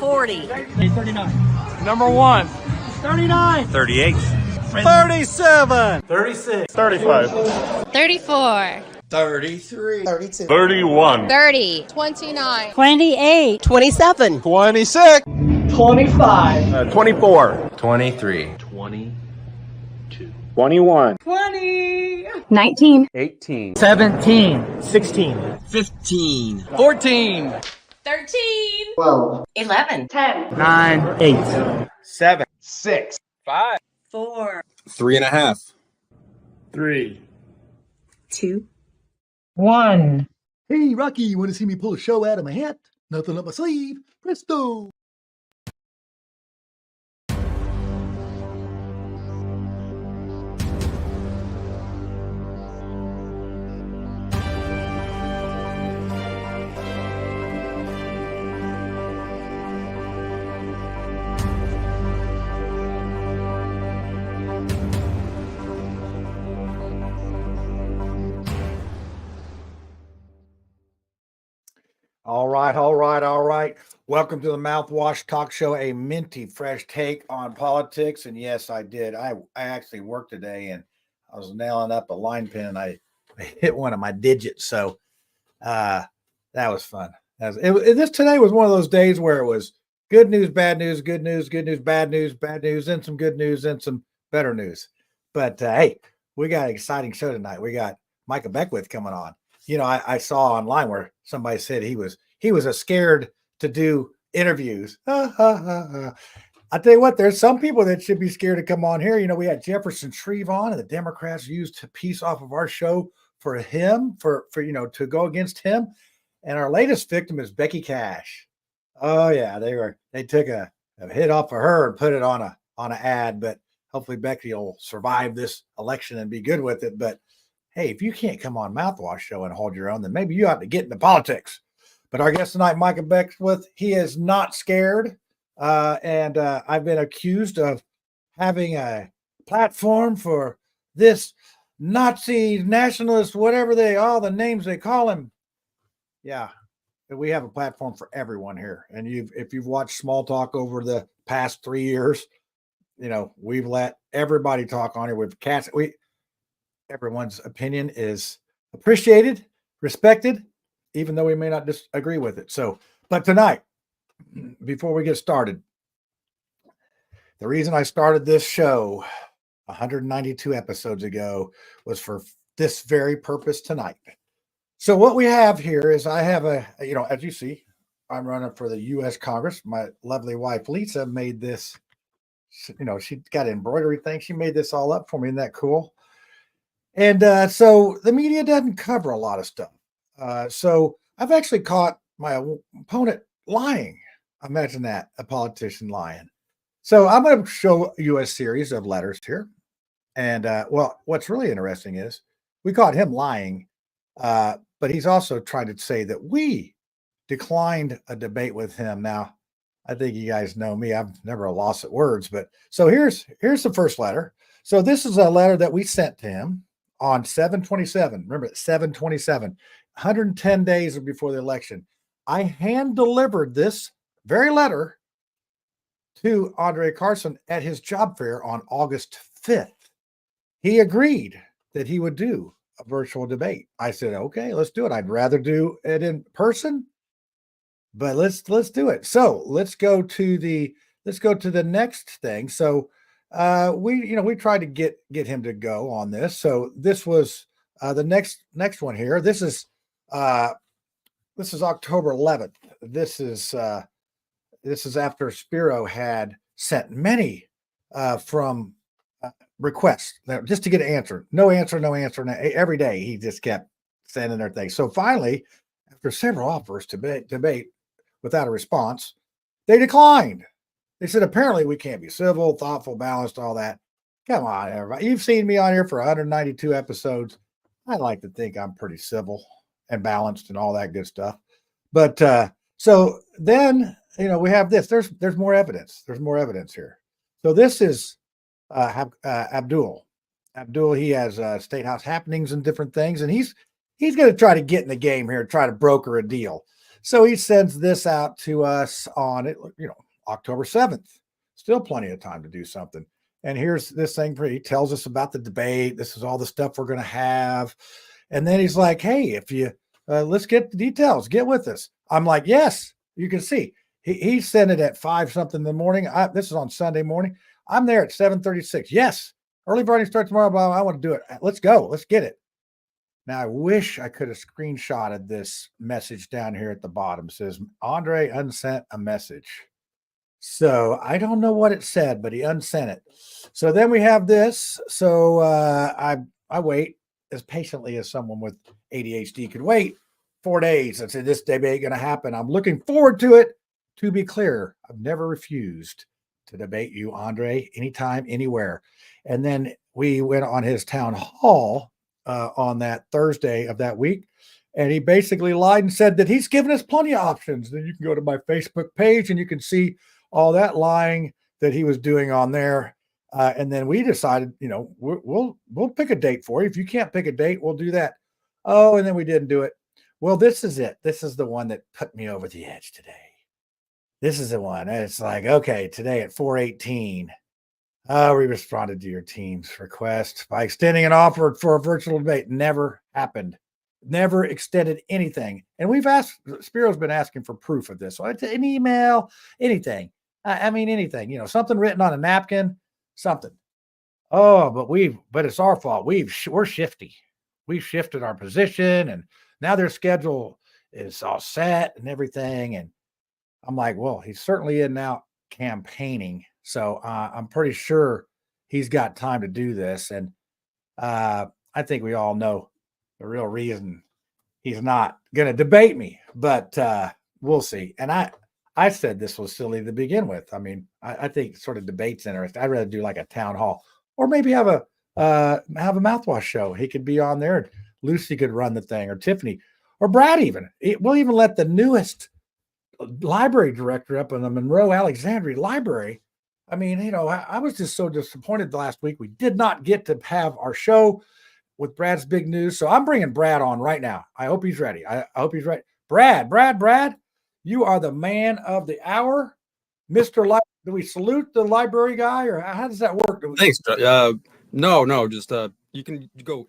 40. 39. Number 1. 39. 38. 37. 36. 35. 34. 33. 32. 31. 30. 29. 28. 27. 26. 25. 24. 23. 21. 20. 19. 18. 17. 16. 15. 14. 13. 12. 11. 10. 9. 8. 7. 6. 5. 4. 3.5. 3. 2. 1. Hey, Rocky, you want to see me pull a show out of my hat? Nothing up my sleeve. Presto! All right. Welcome to the Mouthwash Talk Show, a minty fresh take on politics. And yes, I did. I actually worked today and I was nailing up a line pin and I hit one of my digits. So that was fun. This today was one of those days where it was good news, bad news, good news, bad news, and some good news and some better news. But hey, we got an exciting show tonight. We got Micah Beckwith coming on. You know, I saw online where somebody said he was scared to do interviews. I tell you what, there's some people that should be scared to come on here. You know, we had Jefferson Shreve on, and the Democrats used a piece off of our show for him, for to go against him. And our latest victim is Becky Cash. Oh yeah, they took a hit off of her and put it on an ad, but hopefully Becky will survive this election and be good with it. But hey, if you can't come on Mouthwash Show and hold your own, then maybe you ought to get into politics. But our guest tonight, Micah Beckwith, he is not scared. And I've been accused of having a platform for this Nazi nationalist, whatever all the names they call him. Yeah, we have a platform for everyone here. And if you've watched Small Talk over the past 3 years, you know, we've let everybody talk on here. Everyone's opinion is appreciated, respected, even though we may not disagree with it. So, but tonight, before we get started, the reason I started this show 192 episodes ago was for this very purpose tonight. So what we have here is I have as you see, I'm running for the U.S. Congress. My lovely wife, Lisa, made this, she got an embroidery thing. She made this all up for me. Isn't that cool? And so the media doesn't cover a lot of stuff. So I've actually caught my opponent lying. Imagine that, a politician lying. So I'm going to show you a series of letters here. And what's really interesting is we caught him lying, but he's also trying to say that we declined a debate with him. Now, I think you guys know me. I've never lost at words, but so here's the first letter. So this is a letter that we sent to him on 7/27. Remember, 7/27, 110 days before the election. I hand delivered this very letter to Andre Carson at his job fair on August 5th. He agreed that he would do a virtual debate. I said, okay, let's do it. I'd rather do it in person, but let's do it. So let's go to the next thing. So we tried to get him to go on this. So this was the next one here. This is October 11th. This is after Spiro had sent many from requests just to get an answer. No answer. Every day he just kept sending their things. So finally, after several offers to debate without a response, they declined. They said, apparently we can't be civil, thoughtful, balanced, all that. Come on, everybody. You've seen me on here for 192 episodes. I like to think I'm pretty civil and balanced and all that good stuff. But so then, we have this. There's more evidence. There's more evidence here. So this is Abdul. Abdul, he has State House happenings and different things, and he's going to try to get in the game here, try to broker a deal. So he sends this out to us on it, October 7th. Still plenty of time to do something. And here's this thing he tells us about the debate. This is all the stuff we're going to have. And then he's like, hey, if you let's get the details, get with us. I'm like, yes, you can see. He sent it at 5 something in the morning. This is on Sunday morning. I'm there at 7:36. Yes, early voting starts tomorrow. Blah, I want to do it. Let's go. Let's get it. Now, I wish I could have screenshotted this message down here at the bottom. It says, Andre unsent a message. So I don't know what it said, but he unsent it. So then we have this. So I wait as patiently as someone with ADHD could wait 4 days. I said, this debate going to happen. I'm looking forward to it. To be clear, I've never refused to debate you, Andre, anytime, anywhere. And then we went on his town hall on that Thursday of that week. And he basically lied and said that he's given us plenty of options. Then you can go to my Facebook page and you can see all that lying that he was doing on there. And then we decided, we'll pick a date for you. If you can't pick a date, we'll do that. Oh, and then we didn't do it. Well, this is it. This is the one that put me over the edge today. This is the one. It's like, okay, today at 4:18, we responded to your team's request by extending an offer for a virtual debate. Never happened. Never extended anything. And we've asked, Spiro's been asking for proof of this. So it's an email, anything. Anything, something written on a napkin, something. Oh, but it's our fault. We're shifty. We've shifted our position and now their schedule is all set and everything. And I'm like, well, he's certainly in now campaigning. So I'm pretty sure he's got time to do this. And I think we all know the real reason he's not going to debate me, but we'll see. And I said this was silly to begin with. I mean, I think sort of debate's interesting. I'd rather do like a town hall or maybe have a mouthwash show. He could be on there. Lucy could run the thing, or Tiffany or Brad even. We'll even let the newest library director up in the Monroe Alexandria Library. I mean, I was just so disappointed the last week. We did not get to have our show with Brad's big news. So I'm bringing Brad on right now. I hope he's ready. I hope he's ready. Brad, you are the man of the hour. Mr. Do we salute the library guy or how does that work? Thanks. No, just you can go.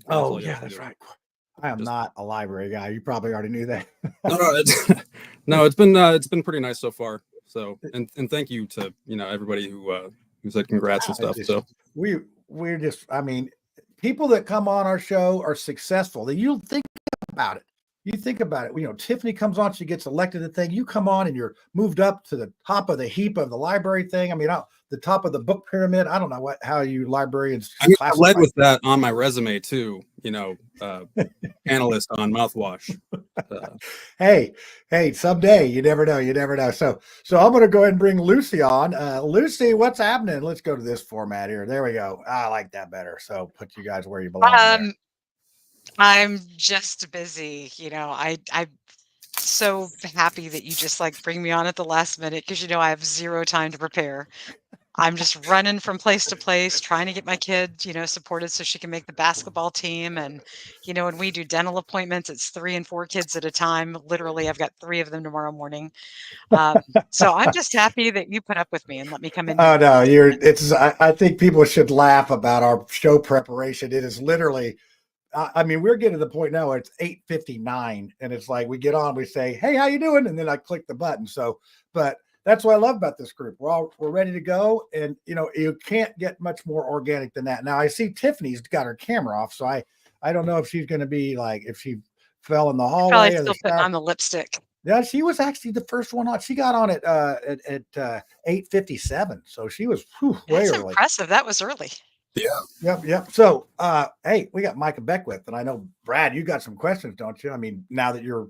Oh, yeah, that's right. I am not a library guy. You probably already knew that. It's been pretty nice so far. So and thank you to everybody who said congrats and stuff. So we're just, people that come on our show are successful. That you think about it. Tiffany comes on, she gets elected to the thing. You come on and you're moved up to the top of the heap of the library thing. The top of the book pyramid. I don't know how you librarians. I led with that on my resume too. Analyst on Mouthwash. Hey, someday you never know. So I'm going to go ahead and bring Lucy on. Lucy, what's happening? Let's go to this format here. There we go. I like that better. So put you guys where you belong. There. I'm just busy. I'm so happy that you just bring me on at the last minute because I have zero time to prepare. I'm just running from place to place, trying to get my kid, supported so she can make the basketball team. And, when we do dental appointments, it's 3 and 4 kids at a time. Literally, I've got 3 of them tomorrow morning. So I'm just happy that you put up with me and let me come in. Oh, no, I think people should laugh about our show preparation. It is literally, we're getting to the point now where it's 8:59 and it's like we get on, we say, hey, how you doing? And then I click the button. So, but that's what I love about this group. We're ready to go. And, you can't get much more organic than that. Now I see Tiffany's got her camera off. So I don't know if she's going to be if she fell in the hallway. Probably still putting on the lipstick. Yeah, she was actually the first one on. She got on at 8:57. So she was way early. Impressive. That was early. Yeah. Yep. So, hey, we got Micah Beckwith, and I know Brad, you got some questions, don't you? Now that you're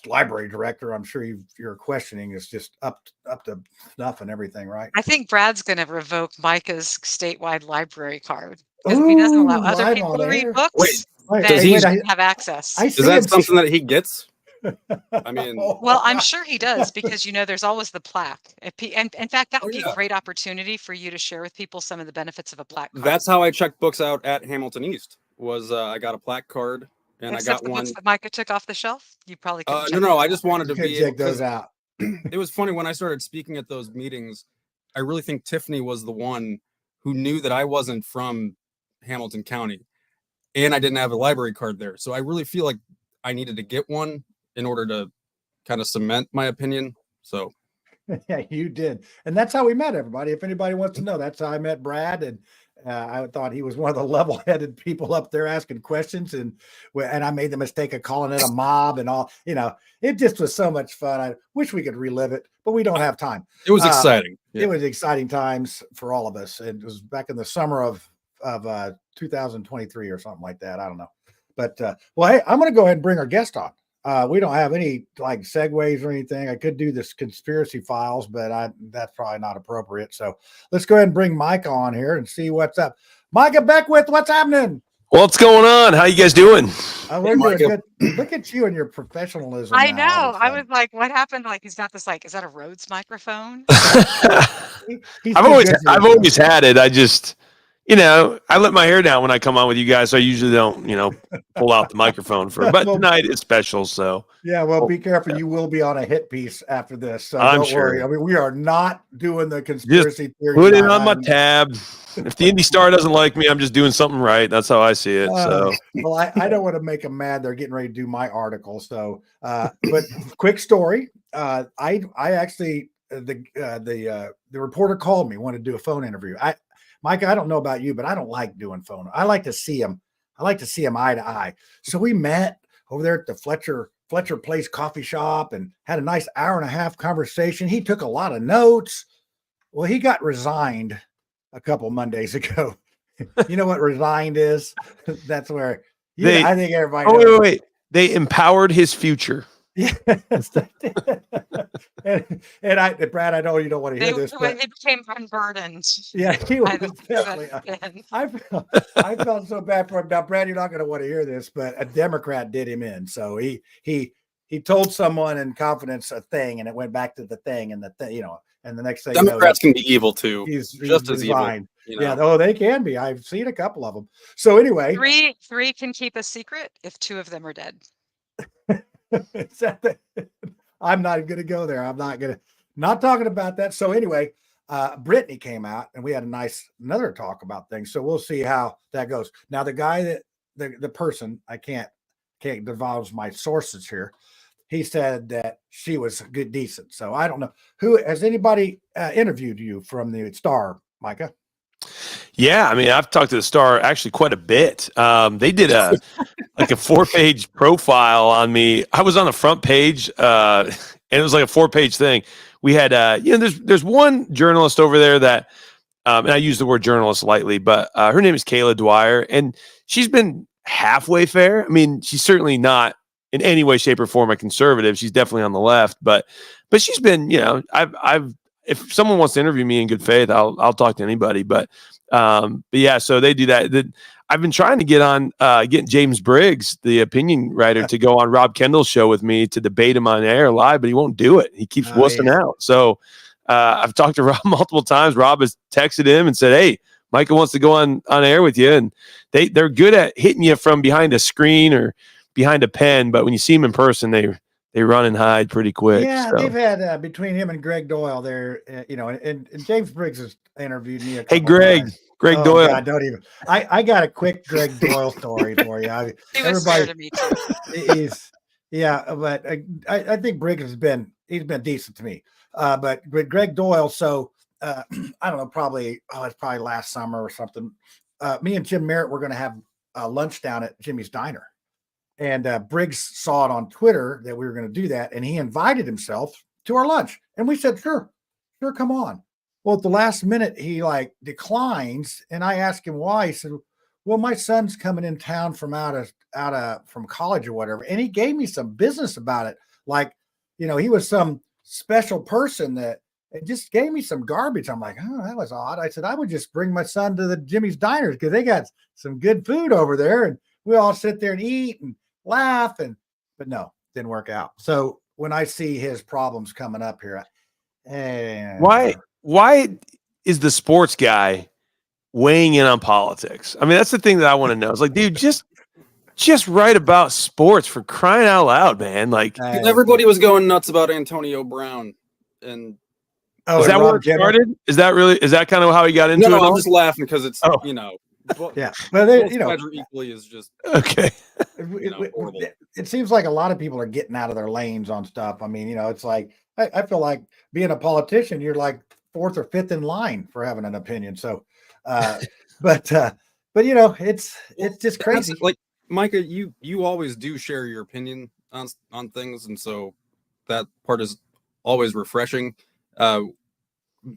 library director, I'm sure your questioning is just up to snuff and everything, right? I think Brad's going to revoke Micah's statewide library card because if he doesn't allow other people to read books, then he doesn't have access. Is that something that he gets? Well, I'm sure he does because there's always the plaque. And in fact, that would be a great opportunity for you to share with people some of the benefits of a plaque card. That's how I checked books out at Hamilton East. Was I got a plaque card and I Except got the one. books that Micah took off the shelf? You probably couldn't check No, those I out, just right? wanted You to could be able check those because out. it was funny when I started speaking at those meetings. I really think Tiffany was the one who knew that I wasn't from Hamilton County, and I didn't have a library card there. So I really feel like I needed to get one in order to kind of cement my opinion. So Yeah, you did. And that's how we met, everybody. If anybody wants to know, that's how I met Brad. And I thought he was one of the level-headed people up there asking questions. And I made the mistake of calling it a mob and all. It just was so much fun. I wish we could relive it, but we don't have time. it was exciting. It was exciting times for all of us. It was back in the summer of 2023 or something like that. I don't know. But well, hey, I'm going to go ahead and bring our guest on. We don't have any like segues or anything. I could do this conspiracy files, but that's probably not appropriate. So let's go ahead and bring Micah on here and see what's up. Micah Beckwith, what's happening? What's going on? How you guys doing? We're doing good. Look at you and your professionalism. I now, all know. of a I sudden. was like, what happened? Like, he's got this, like, is that a Rhodes microphone? He's I've too always good for I've this always stuff. had it. I just, I let my hair down when I come on with you guys, so I usually don't, pull out the microphone but Well, tonight is special, so Yeah, well, be careful. You will be on a hit piece after this, so I'm don't worry. sure. I mean, we are not doing the conspiracy theory. Put it tonight. on my tab. If the Indy Star doesn't like me, I'm just doing something right. That's how I see it. So Well, I don't want to make them mad. They're getting ready to do my article. So, but quick story. I actually the reporter called me, wanted to do a phone interview. Micah, I don't know about you, but I don't like doing phone. I like to see him. I like to see him eye to eye. So we met over there at the Fletcher Place coffee shop and had a nice hour and a half conversation. He took a lot of notes. Well, he got resigned a couple Mondays ago. You know what resigned is? That's where I think everybody knows. wait. They empowered his future. Yes. and Brad, I know you don't want to hear this, but They became unburdened. yeah, he by was the definitely. spin. I felt so bad for him. Now, Brad, you're not going to want to hear this, but a Democrat did him in. So he told someone in confidence a thing, and it went back to the thing, and and the next thing Democrats can be evil too. he's just as resigned. evil. Yeah, oh, they can be. I've seen a couple of them. So anyway, Three can keep a secret if two of them are dead. I'm not going to go there. I'm not talking about that. So anyway, Brittany came out and we had another talk about things. So we'll see how that goes. Now, the guy that the person, I can't divulge my sources here. He said that she was good, decent. So I don't know who has anybody interviewed you from the Star, Micah? Yeah, I mean, I've talked to the Star actually quite a bit. They did a 4-page profile on me. I was on the front page, and it was like a 4-page thing. We had, there's one journalist over there that, and I use the word journalist lightly, but her name is Kayla Dwyer, and she's been halfway fair. I mean, she's certainly not in any way, shape, or form a conservative. She's definitely on the left, but she's been, if someone wants to interview me in good faith, I'll talk to anybody. But yeah, so they do that. I've been trying to get on getting James Briggs, the opinion writer, to go on Rob Kendall's show with me to debate him on air live, but he won't do it. He keeps wussing out. So I've talked to Rob multiple times. Rob has texted him and said, "Hey, Micah wants to go on air with you." And they're good at hitting you from behind a screen or behind a pen, but when you see them in person, they run and hide pretty quick. Yeah, so. they've had between him and Greg Doyle there, and James Briggs has interviewed me. Hey, Greg Doyle. God, don't even. I got a quick Greg Doyle story for you. He was fair to me too. But I think Briggs he's been decent to me. But with Greg Doyle, so I don't know, it's probably last summer or something. Me and Jim Merritt were going to have lunch down at Jimmy's Diner. And Briggs saw it on Twitter that we were going to do that, and he invited himself to our lunch. And we said, sure, come on. Well, at the last minute, he declines, and I asked him why. He said, well, my son's coming in town from from college or whatever. And he gave me some business about it. He was some special person that it just gave me some garbage. I'm like, oh, that was odd. I said, I would just bring my son to the Jimmy's Diners because they got some good food over there. And we all sit there and eat and laugh, but no, didn't work out. So when I see his problems coming up here, why is the sports guy weighing in on politics? I mean, that's the thing that I want to know. It's like, dude, just just write about sports, for crying out loud, man. Like, Everybody was going nuts about Antonio Brown, and is that where it started? Is that kind of how he got into it? No, I'm just laughing because it's yeah. But equally is just okay. It seems like a lot of people are getting out of their lanes on stuff. I mean, it's like I feel like being a politician, you're like fourth or fifth in line for having an opinion. So, but it's just crazy. Like Micah, you always do share your opinion on things, and so that part is always refreshing.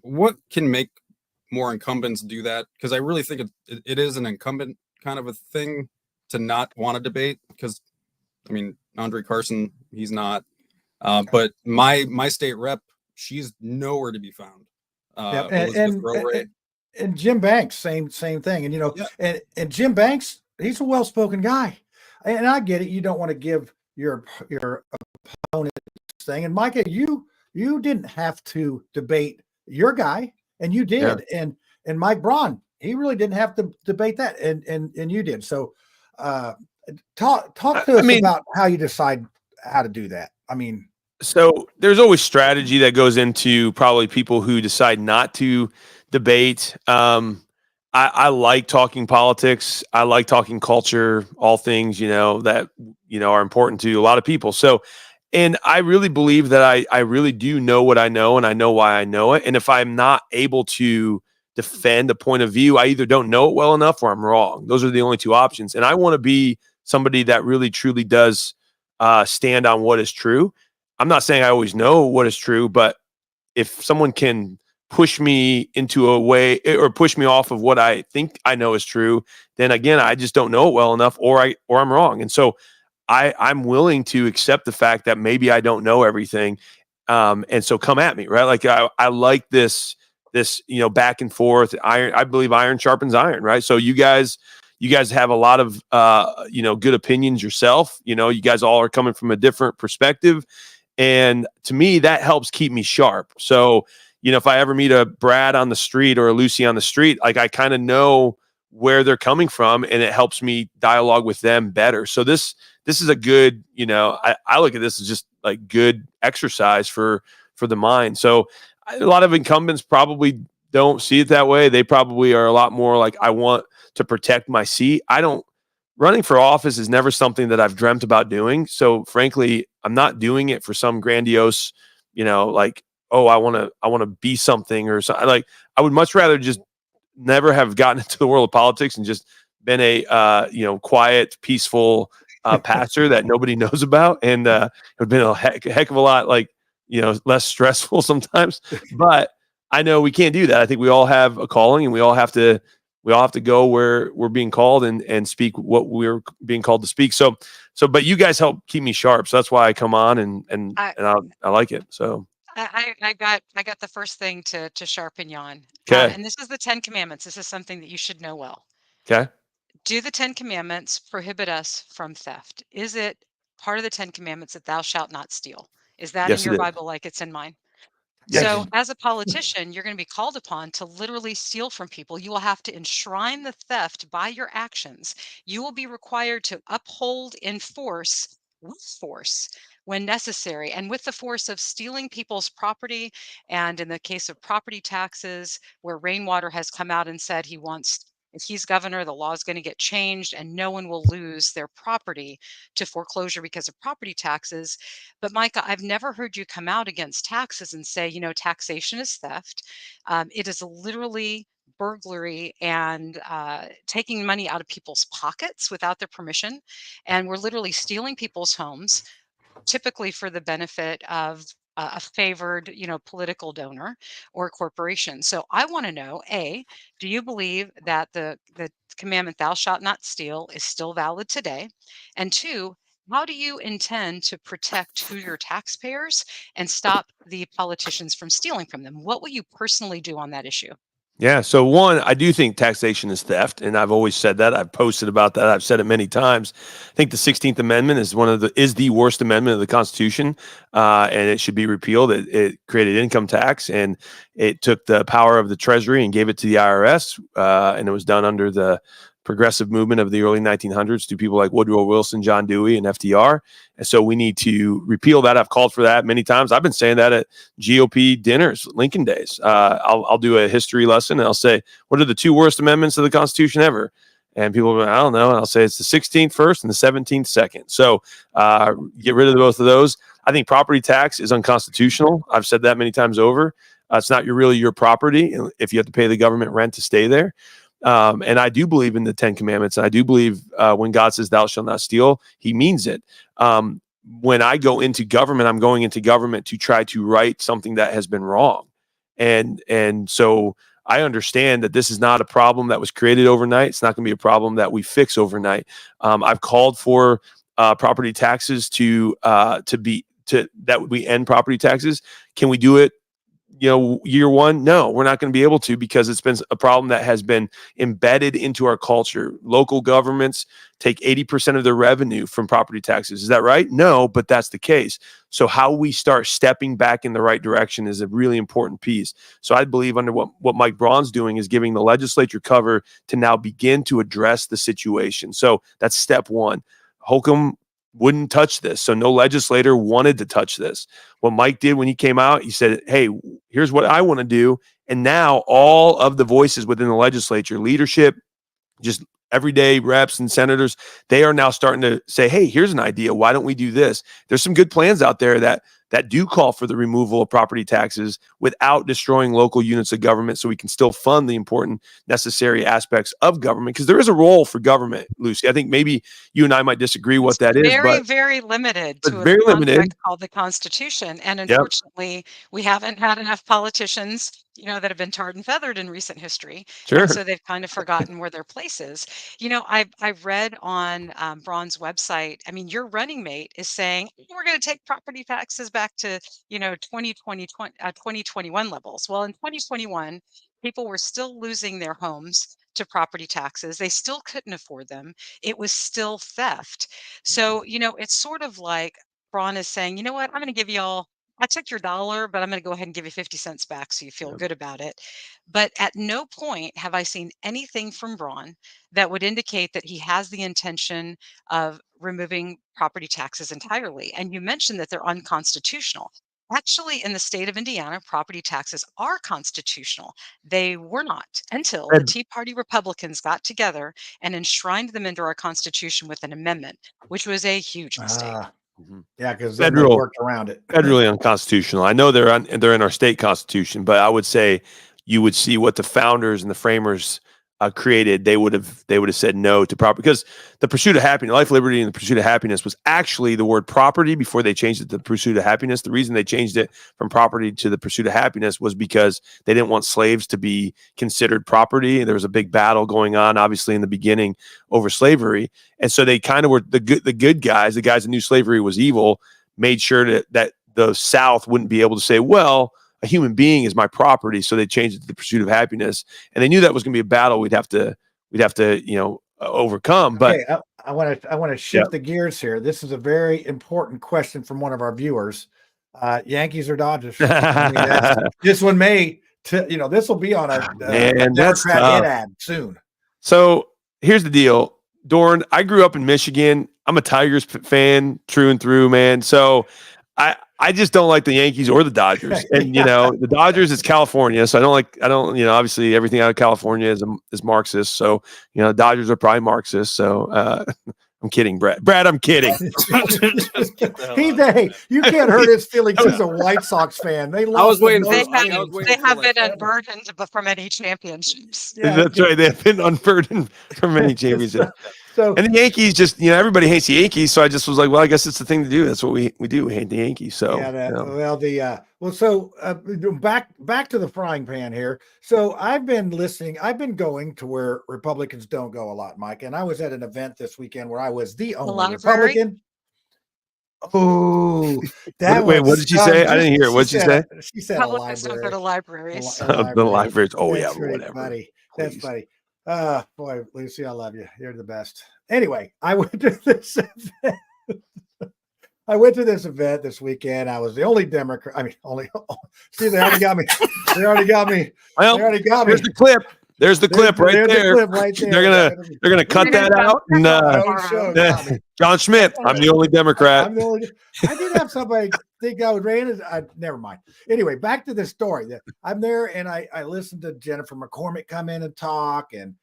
What can make more incumbents do that? Because I really think it is an incumbent kind of a thing to not want to debate. Because I mean, Andre Carson, he's not. But my state rep, she's nowhere to be found. And Jim Banks, same thing. And and Jim Banks, he's a well-spoken guy, and I get it. You don't want to give your opponent thing. And Micah, you didn't have to debate your guy, and you did. Yeah. And Mike Braun, he really didn't have to debate that, and you did. So talk to us about how you decide how to do that. I mean, so there's always strategy that goes into probably people who decide not to debate. I like talking politics. I like talking culture, all things, that, are important to a lot of people. So, and I really believe that I really do know what I know, and I know why I know it. And if I'm not able to defend a point of view, I either don't know it well enough or I'm wrong. Those are the only two options. And I want to be somebody that really, truly does stand on what is true. I'm not saying I always know what is true, but if someone can push me into a way or push me off of what I think I know is true, then again, I just don't know it well enough, or I'm wrong. And so I'm willing to accept the fact that maybe I don't know everything. And so come at me, right? Like I like this, back and forth. I believe iron sharpens iron, right? So you guys have a lot of, good opinions yourself. You guys all are coming from a different perspective. And to me, that helps keep me sharp. So, if I ever meet a Brad on the street or a Lucy on the street, like I kind of know where they're coming from, and it helps me dialogue with them better. So this is a good, I look at this as just like good exercise for the mind. So a lot of incumbents probably don't see it that way. They probably are a lot more like, I want to protect my seat. Running for office is never something that I've dreamt about doing. So frankly, I'm not doing it for some grandiose, like, oh, I want to be something or something. Like, I would much rather just never have gotten into the world of politics and just been a, quiet, peaceful pastor that nobody knows about. And it would have been a heck of a lot, like, less stressful sometimes. But I know we can't do that. I think we all have a calling, and we all have to go where we're being called and speak what we're being called to speak. So, but you guys help keep me sharp. So that's why I come on and I like it. So I got the first thing to sharpen you on. Okay. And this is the 10 Commandments. This is something that you should know well. Okay. Do the 10 Commandments prohibit us from theft? Is it part of the 10 Commandments that thou shalt not steal? Is that Yes, in your it is. Bible like it's in mine? Yes. So as a politician, you're going to be called upon to literally steal from people. You will have to enshrine the theft by your actions. You will be required to uphold, enforce with force when necessary, and with the force of stealing people's property. And in the case of property taxes, where Rainwater has come out and said if he's governor, the law is going to get changed and no one will lose their property to foreclosure because of property taxes. But Micah, I've never heard you come out against taxes and say, taxation is theft. It is literally burglary and taking money out of people's pockets without their permission. And we're literally stealing people's homes, typically for the benefit of a favored, political donor or corporation. So I want to know, A, do you believe that the commandment "Thou shalt not steal" is still valid today? And two, how do you intend to protect who your taxpayers and stop the politicians from stealing from them? What will you personally do on that issue? Yeah. So one, I do think taxation is theft, and I've always said that. I've posted about that. I've said it many times. I think the 16th Amendment is the worst amendment of the Constitution, and it should be repealed. It created income tax, and it took the power of the Treasury and gave it to the IRS, and it was done under the progressive movement of the early 1900s to people like Woodrow Wilson, John Dewey, and FDR. And so we need to repeal that. I've called for that many times. I've been saying that at GOP dinners, Lincoln days. I'll do a history lesson and I'll say, what are the 2 worst amendments of the Constitution ever? And people will go, I don't know. And I'll say it's the 16th first and the 17th second. So get rid of both of those. I think property tax is unconstitutional. I've said that many times over. It's not really your property if you have to pay the government rent to stay there. And I do believe in the 10 commandments. And I do believe when God says thou shalt not steal, he means it. When I go into government, I'm going into government to try to right something that has been wrong. And so I understand that this is not a problem that was created overnight. It's not going to be a problem that we fix overnight. I've called for property taxes that we end property taxes. Can we do it, year one? No, we're not going to be able to, because it's been a problem that has been embedded into our culture. Local governments take 80% of their revenue from property taxes. Is that right? No, but that's the case. So how we start stepping back in the right direction is a really important piece. So I believe under what Mike Braun's doing is giving the legislature cover to now begin to address the situation. So that's step one. Holcomb wouldn't touch this. So no legislator wanted to touch this. What Mike did when he came out, he said, hey, here's what I want to do. And now all of the voices within the legislature, leadership, just everyday reps and senators, they are now starting to say, hey, here's an idea. Why don't we do this? There's some good plans out there that do call for the removal of property taxes without destroying local units of government, so we can still fund the important necessary aspects of government, because there is a role for government, Lucy. I think maybe you and I might disagree what that is, very, but very limited to very a contract limited. called the Constitution. And Yep. unfortunately, we haven't had enough politicians, that have been tarred and feathered in recent history. Sure. And so they've kind of forgotten where their place is. I've read on Braun's website, I mean, your running mate is saying, we're going to take property taxes back to, 2021 levels. Well, in 2021, people were still losing their homes to property taxes. They still couldn't afford them. It was still theft. So, it's sort of like Braun is saying, you know what, I'm going to give you all, I took your dollar, but I'm going to go ahead and give you 50 cents back so you feel good about it. But at no point have I seen anything from Braun that would indicate that he has the intention of removing property taxes entirely. And you mentioned that they're unconstitutional. Actually, in the state of Indiana, property taxes are constitutional. They were not until the Tea Party Republicans got together and enshrined them into our Constitution with an amendment, which was a huge mistake. Yeah, because they worked around it. Federally unconstitutional. I know they're in our state constitution, but I would say you would see what the founders and the framers created. They would have said no to property, because the pursuit of happiness, life, liberty, and the pursuit of happiness was actually the word property before they changed it to the pursuit of happiness. The reason they changed it from property to the pursuit of happiness was because they didn't want slaves to be considered property. And there was a big battle going on, obviously, in the beginning over slavery. And so they kind of were the good guys, the guys that knew slavery was evil, made sure that the South wouldn't be able to say, well, a human being is my property. So they changed it to the pursuit of happiness. And they knew that was going to be a battle we'd have to overcome. But okay, I want to shift the gears here. This is a very important question from one of our viewers. Yankees or Dodgers? I mean, this one may, this will be on a Democrat hit ad soon. So here's the deal, Dorn. I grew up in Michigan. I'm a Tigers fan through and through, man. So I just don't like the Yankees or the Dodgers. And, the Dodgers is California. So obviously everything out of California is Marxist. So, Dodgers are probably Marxist. So, I'm kidding, Brad. I'm kidding. You can't hurt his feelings. He's a White Sox fan. They lost. They have been unburdened from any championships. Yeah, that's right. They have been unburdened from any championships. And the Yankees just, everybody hates the Yankees. So I just was like, well, I guess it's the thing to do. That's what we do. We hate the Yankees. So, back to the frying pan here. So I've been going to where Republicans don't go a lot, Mike. And I was at an event this weekend where I was the only Republican. Oh, wait, what did she say? I didn't hear it. What did she say? She said Republicans don't go to libraries. The libraries. Oh, yeah, whatever. Funny. That's funny. Boy, Lucy, I love you. You're the best. Anyway, I went to this event. This weekend. I was the only Democrat. I mean, see, they already got me. Well, here's the clip. There's the clip right there's there. The clip right there. They're gonna cut that out. And, John Schmidt. I'm the only Democrat. I'm the only. I did have somebody think I was ran. Never mind. Anyway, back to the story. I'm there and I listened to Jennifer McCormick come in and talk and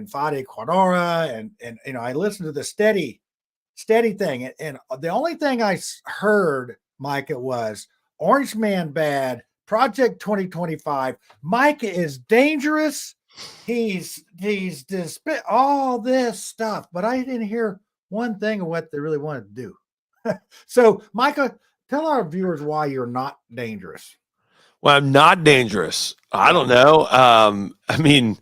Fadi Quadora and I listened to the steady thing and the only thing I heard, Micah, was Orange Man bad. Project 2025. Micah is dangerous. He's all this stuff, but I didn't hear one thing of what they really wanted to do. So, Micah, tell our viewers why you're not dangerous. Well, I'm not dangerous. I don't know. I mean,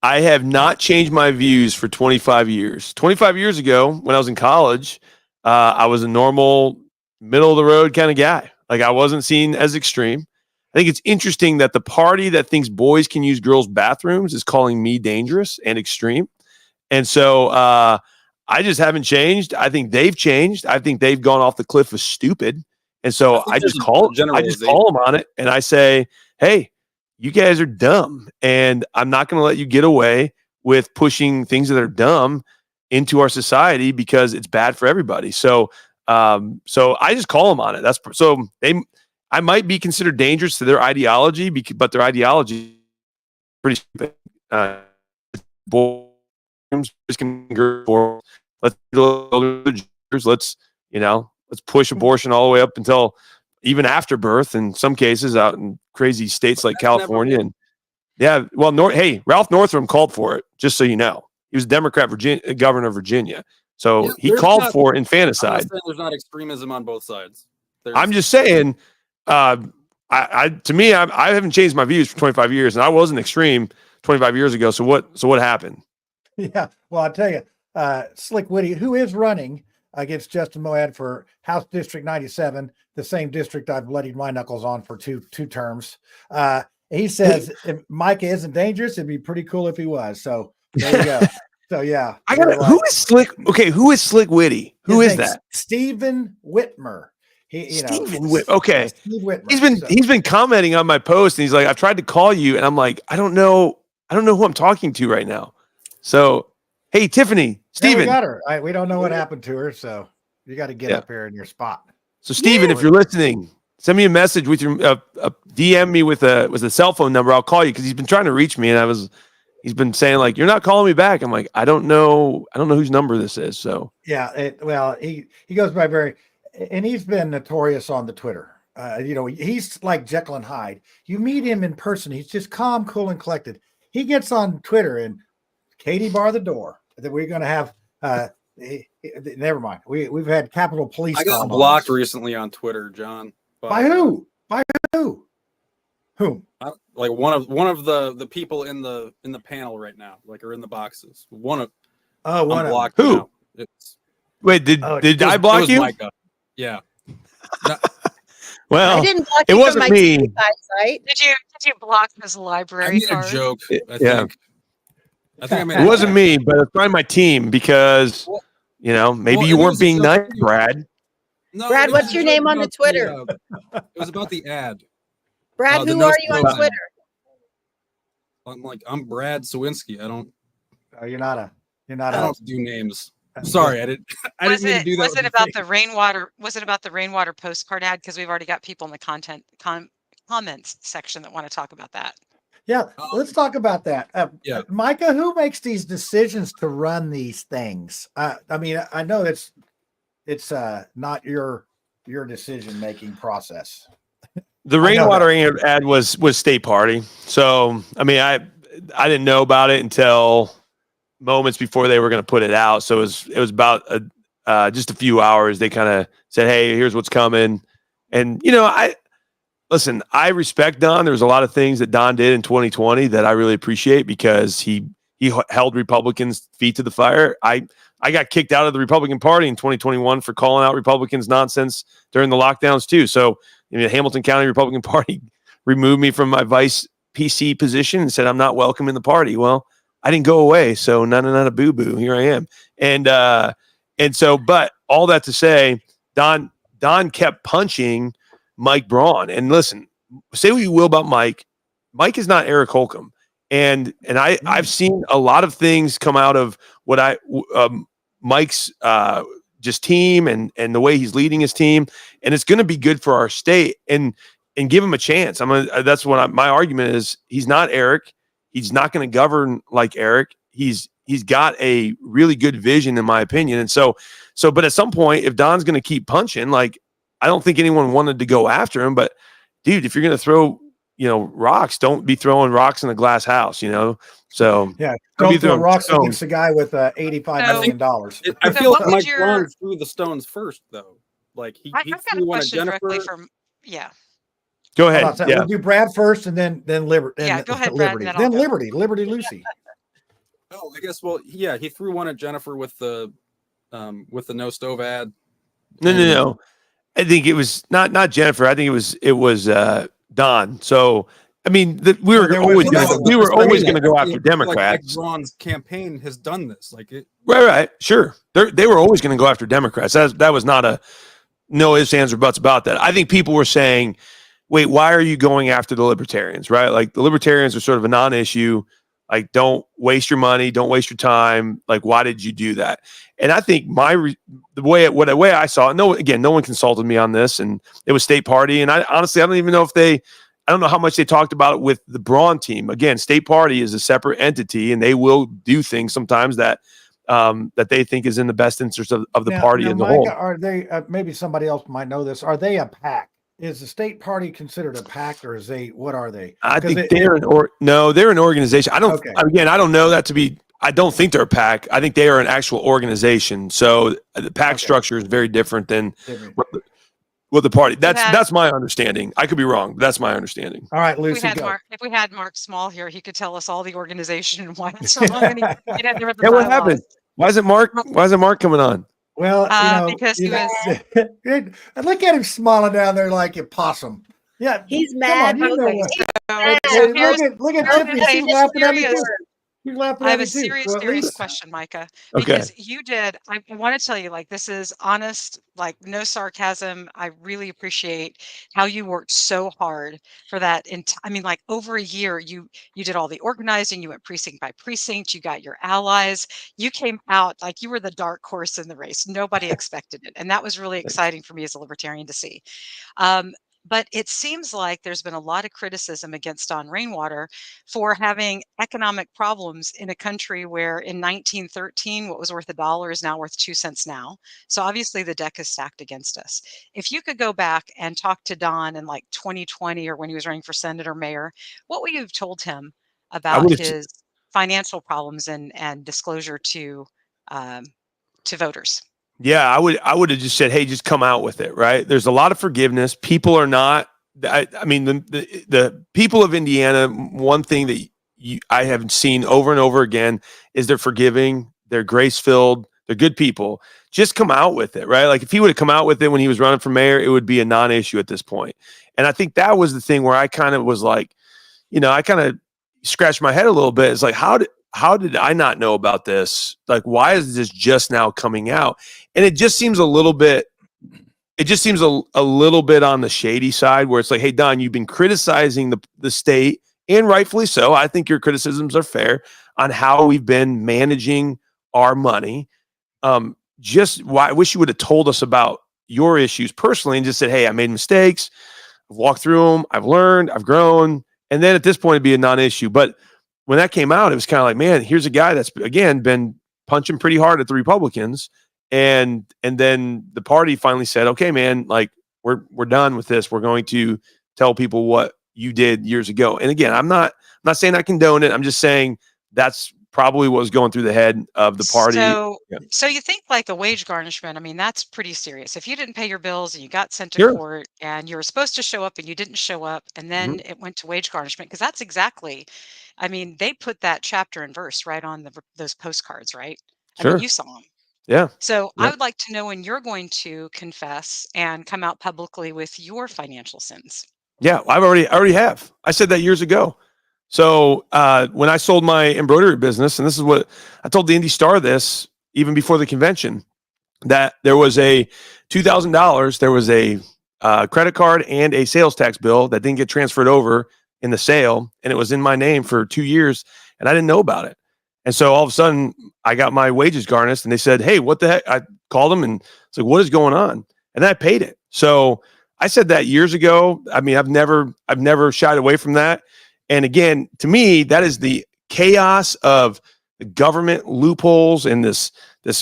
I have not changed my views for 25 years. 25 years ago, when I was in college, I was a normal, middle of the road kind of guy. Like I wasn't seen as extreme. I think it's interesting that the party that thinks boys can use girls' bathrooms is calling me dangerous and extreme. And so I just haven't changed. I think they've changed. I think they've gone off the cliff of stupid. And so I just call them on it. And I say, hey, you guys are dumb. And I'm not going to let you get away with pushing things that are dumb into our society because it's bad for everybody. So I just call them on it. I might be considered dangerous to their ideology, but their ideology is pretty stupid. Let's push abortion all the way up until even after birth in some cases out in crazy states like California. And Ralph Northam called for it, just so you know. He was a Democrat governor of Virginia. So he called for infanticide. There's not extremism on both sides. I'm just saying, I haven't changed my views for 25 years, and I wasn't extreme 25 years ago. So what happened? Yeah, well, I'll tell you, Slick Witty, who is running against Justin Moad for House District 97, the same district I've bloodied my knuckles on for two terms. He says if Micah isn't dangerous, it'd be pretty cool if he was. So there you go. So yeah, who is Slick? Okay, who is Slick Witty? Who is that? Stephen Whitmer. Steve Whitmer. He's been commenting on my post, and he's like, "I've tried to call you," and I'm like, "I don't know who I'm talking to right now." So, hey, Tiffany, Steven. We got her. We don't know what happened to her, so you got to get up here in your spot. So, Steven, if you're listening, send me a message with your DM me with a cell phone number. I'll call you because he's been trying to reach me, and he's been saying like, "You're not calling me back." I'm like, I don't know whose number this is. So yeah, he goes by and he's been notorious on the Twitter. He's like Jekyll and Hyde. You meet him in person, he's just calm, cool, and collected. He gets on Twitter and Katie bar the door that we're going to have. Never mind. We've had Capitol Police. I got blocked recently on Twitter, John. By who? By who? Whom? Like one of the people in the panel right now, like are in the boxes. One of blocked. Who? Wait, did I block you? Micah. Yeah. Well, I didn't block it you wasn't from my me. site. Did you block his library card? A joke. I think I made it wasn't me, but it's probably my team because maybe you weren't being nice, Brad. No, Brad, what's your name on the Twitter? It was about the ad. Brad, who are you on Twitter? I'm Brad Sawinski. You're not. I don't do names. Sorry, I didn't mean to do that. Was it about the rainwater? Was it about the rainwater postcard ad? Because we've already got people in the comments section that want to talk about that. Yeah, let's talk about that. Micah, who makes these decisions to run these things? I mean, I know it's not your decision-making process. The rainwater ad was state party. So, I mean, I didn't know about it until moments before they were going to put it out. So it was about just a few hours. They kind of said, "Hey, here's what's coming." And I respect Don. There was a lot of things that Don did in 2020 that I really appreciate because he held Republicans' feet to the fire. I got kicked out of the Republican Party in 2021 for calling out Republicans' nonsense during the lockdowns too. So the Hamilton County Republican Party removed me from my vice PC position and said I'm not welcome in the party. Well, I didn't go away, so not a boo boo. Here I am, and so, but all that to say, Don kept punching Mike Braun. And listen, say what you will about Mike. Mike is not Eric Holcomb. I've seen a lot of things come out of what Mike's just team and the way he's leading his team, and it's going to be good for our state and give him a chance. That's what my argument is. He's not Eric. He's not going to govern like Eric. He's got a really good vision, in my opinion. And but at some point, if Don's going to keep punching, like, I don't think anyone wanted to go after him, but dude, if you're going to throw, rocks, don't be throwing rocks in a glass house, So yeah, don't throw rocks against the guy with $85 million. I feel like Mike Braun threw the stones first, though. Like he threw one at Jennifer. Go ahead. Yeah. We'll do Brad first, and then Liberty. Yeah, go ahead, Liberty. Brad, then Liberty Lucy. Oh, I guess. Well, yeah, he threw one at Jennifer with the no stove ad. No. I think it was not Jennifer. I think it was Don. So I mean, we were always going to go after Democrats. Like Braun's campaign has done this. Like it. Right. Sure. They were always going to go after Democrats. That was not a no ifs, ands, or buts about that. I think people were saying, wait, why are you going after the libertarians? Right? Like the libertarians are sort of a non-issue. Like, don't waste your money. Don't waste your time. Like, why did you do that? And I think the way I saw it, no one consulted me on this, and it was State Party. And I honestly don't even know I don't know how much they talked about it with the Braun team. Again, State Party is a separate entity, and they will do things sometimes that they think is in the best interest of the party as a whole. Are they, maybe somebody else might know this, are they a PAC? Is the State Party considered a PAC, or what are they? I think they're an organization. I don't know that to be. I don't think they're a PAC. I think they are an actual organization. So the PAC structure is very different than what the party. That's my understanding. I could be wrong, but that's my understanding. All right, Lucy. If we had Mark Small here, he could tell us all the organization and why it's so long. What happened? Why isn't Mark coming on? Well, because he was. Look at him smiling down there like a possum. Yeah, he's mad. Look at Tiffany. She's laughing at me too. I have a serious question, Micah, because you did. I want to tell you, like, this is honest, like, no sarcasm. I really appreciate how you worked so hard for that. Like, over a year, you did all the organizing. You went precinct by precinct. You got your allies. You came out like you were the dark horse in the race. Nobody expected it, and that was really exciting for me as a libertarian to see. But it seems like there's been a lot of criticism against Don Rainwater for having economic problems in a country where in 1913, what was worth $1 is now worth 2 cents now. So obviously the deck is stacked against us. If you could go back and talk to Don in like 2020 or when he was running for Senate or mayor, what would you have told him about his financial problems and disclosure to voters? Yeah, I would have just said, hey, just come out with it, right? There's a lot of forgiveness. People are not, the people of Indiana, one thing that I have seen over and over again is they're forgiving, they're grace-filled, they're good people. Just come out with it, right? Like if he would have come out with it when he was running for mayor, it would be a non-issue at this point. And I think that was the thing where I kind of was like, I kind of scratched my head a little bit. It's like, how did I not know about this? Like, why is this just now coming out? And it just seems a little bit on the shady side where it's like, hey, Don, you've been criticizing the state, and rightfully so. I think your criticisms are fair on how we've been managing our money. I wish you would have told us about your issues personally and just said, hey, I made mistakes. I've walked through them. I've learned, I've grown. And then at this point it'd be a non-issue. But when that came out, it was kind of like, man, here's a guy that's, again, been punching pretty hard at the Republicans. And then the party finally said, okay, man, like we're done with this. We're going to tell people what you did years ago. And again, I'm not saying I condone it. I'm just saying that's probably what was going through the head of the party. So you think like a wage garnishment, that's pretty serious. If you didn't pay your bills and you got sent to court and you were supposed to show up and you didn't show up, and then it went to wage garnishment, because that's exactly, they put that chapter and verse right on those postcards, right? You saw them. Yeah. So I would like to know when you're going to confess and come out publicly with your financial sins. Yeah, I already have. I said that years ago. So when I sold my embroidery business, and this is what I told the Indy Star this even before the convention, that there was a $2,000, there was a credit card and a sales tax bill that didn't get transferred over in the sale, and it was in my name for 2 years, and I didn't know about it. And so all of a sudden, I got my wages garnished, and they said, "Hey, what the heck?" I called them, and it's like, "What is going on?" And then I paid it. So I said that years ago. I mean, I've never shied away from that. And again, to me, that is the chaos of the government loopholes and this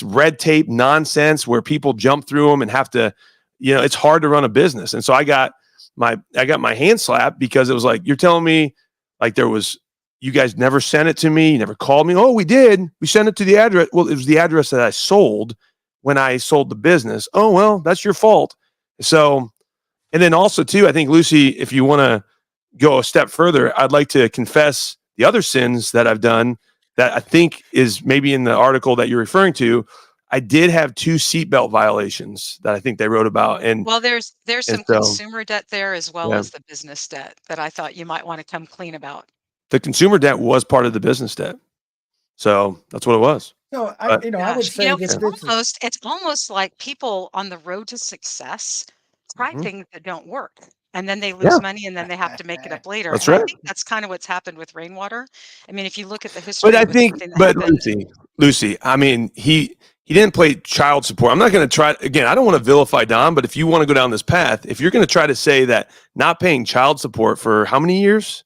red tape nonsense where people jump through them and have to, it's hard to run a business. And so I got my hand slapped because it was like, you're telling me like you guys never sent it to me. You never called me. Oh, we did. We sent it to the address. Well, it was the address that I sold when I sold the business. Oh, well, that's your fault. So, and then also too, I think, Lucy, if you want to go a step further, I'd like to confess the other sins that I've done that I think is maybe in the article that you're referring to. I did have 2 seatbelt violations that I think they wrote about. And well, there's some so, consumer debt there as well yeah. as the business debt that I thought you might want to come clean about. The consumer debt was part of the business debt. So that's what it was. No, I would Gosh, say it's almost like people on the road to success try things that don't work, and then they lose money, and then they have to make it up later. That's and right. I think that's kind of what's happened with rainwater. I mean, if you look at the history, But I it was think, something that happened. Lucy, I mean, he didn't play child support. I'm not going to try again. I don't want to vilify Don, but if you want to go down this path, if you're going to try to say that not paying child support for how many years?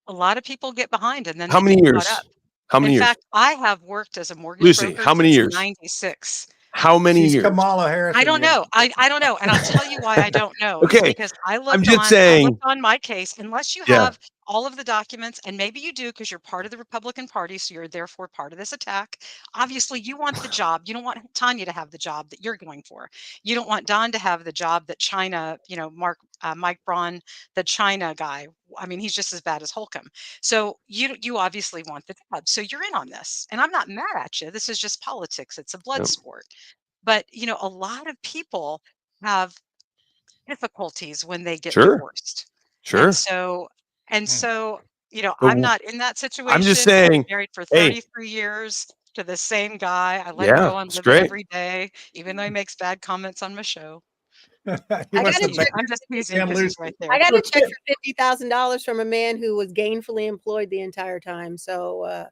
A lot of people get behind, and then How they many get years? caught up. How many In years? fact, I have worked as a mortgage Lucy, broker how many since years? '96. How many she's years? Kamala Harris. I don't know. I don't know, and I'll tell you why I don't know. It's Okay, because I I'm looked just saying. on my case. Unless you Yeah, have all of the documents, and maybe you do because you're part of the Republican Party, so you're therefore part of this attack. Obviously, you want the job. You don't want Tanya to have the job that you're going for. You don't want Don to have the job that China, Mike Braun, the China guy. I mean, he's just as bad as Holcomb. So you obviously want the job. So you're in on this, and I'm not mad at you. This is just politics. It's a blood yep. sport. But, a lot of people have difficulties when they get Sure, divorced. And sure. so and so, But I'm not in that I'm just situation. I've been saying, married for hey, 33 years to the same guy. I let him yeah, go on it's Live It great. Every Day, even though he makes bad comments on my show. He wants to ban I'm just teasing Ben because he's Lucy. right there. I got a check for $50,000 from a man who was gainfully employed the entire time. So,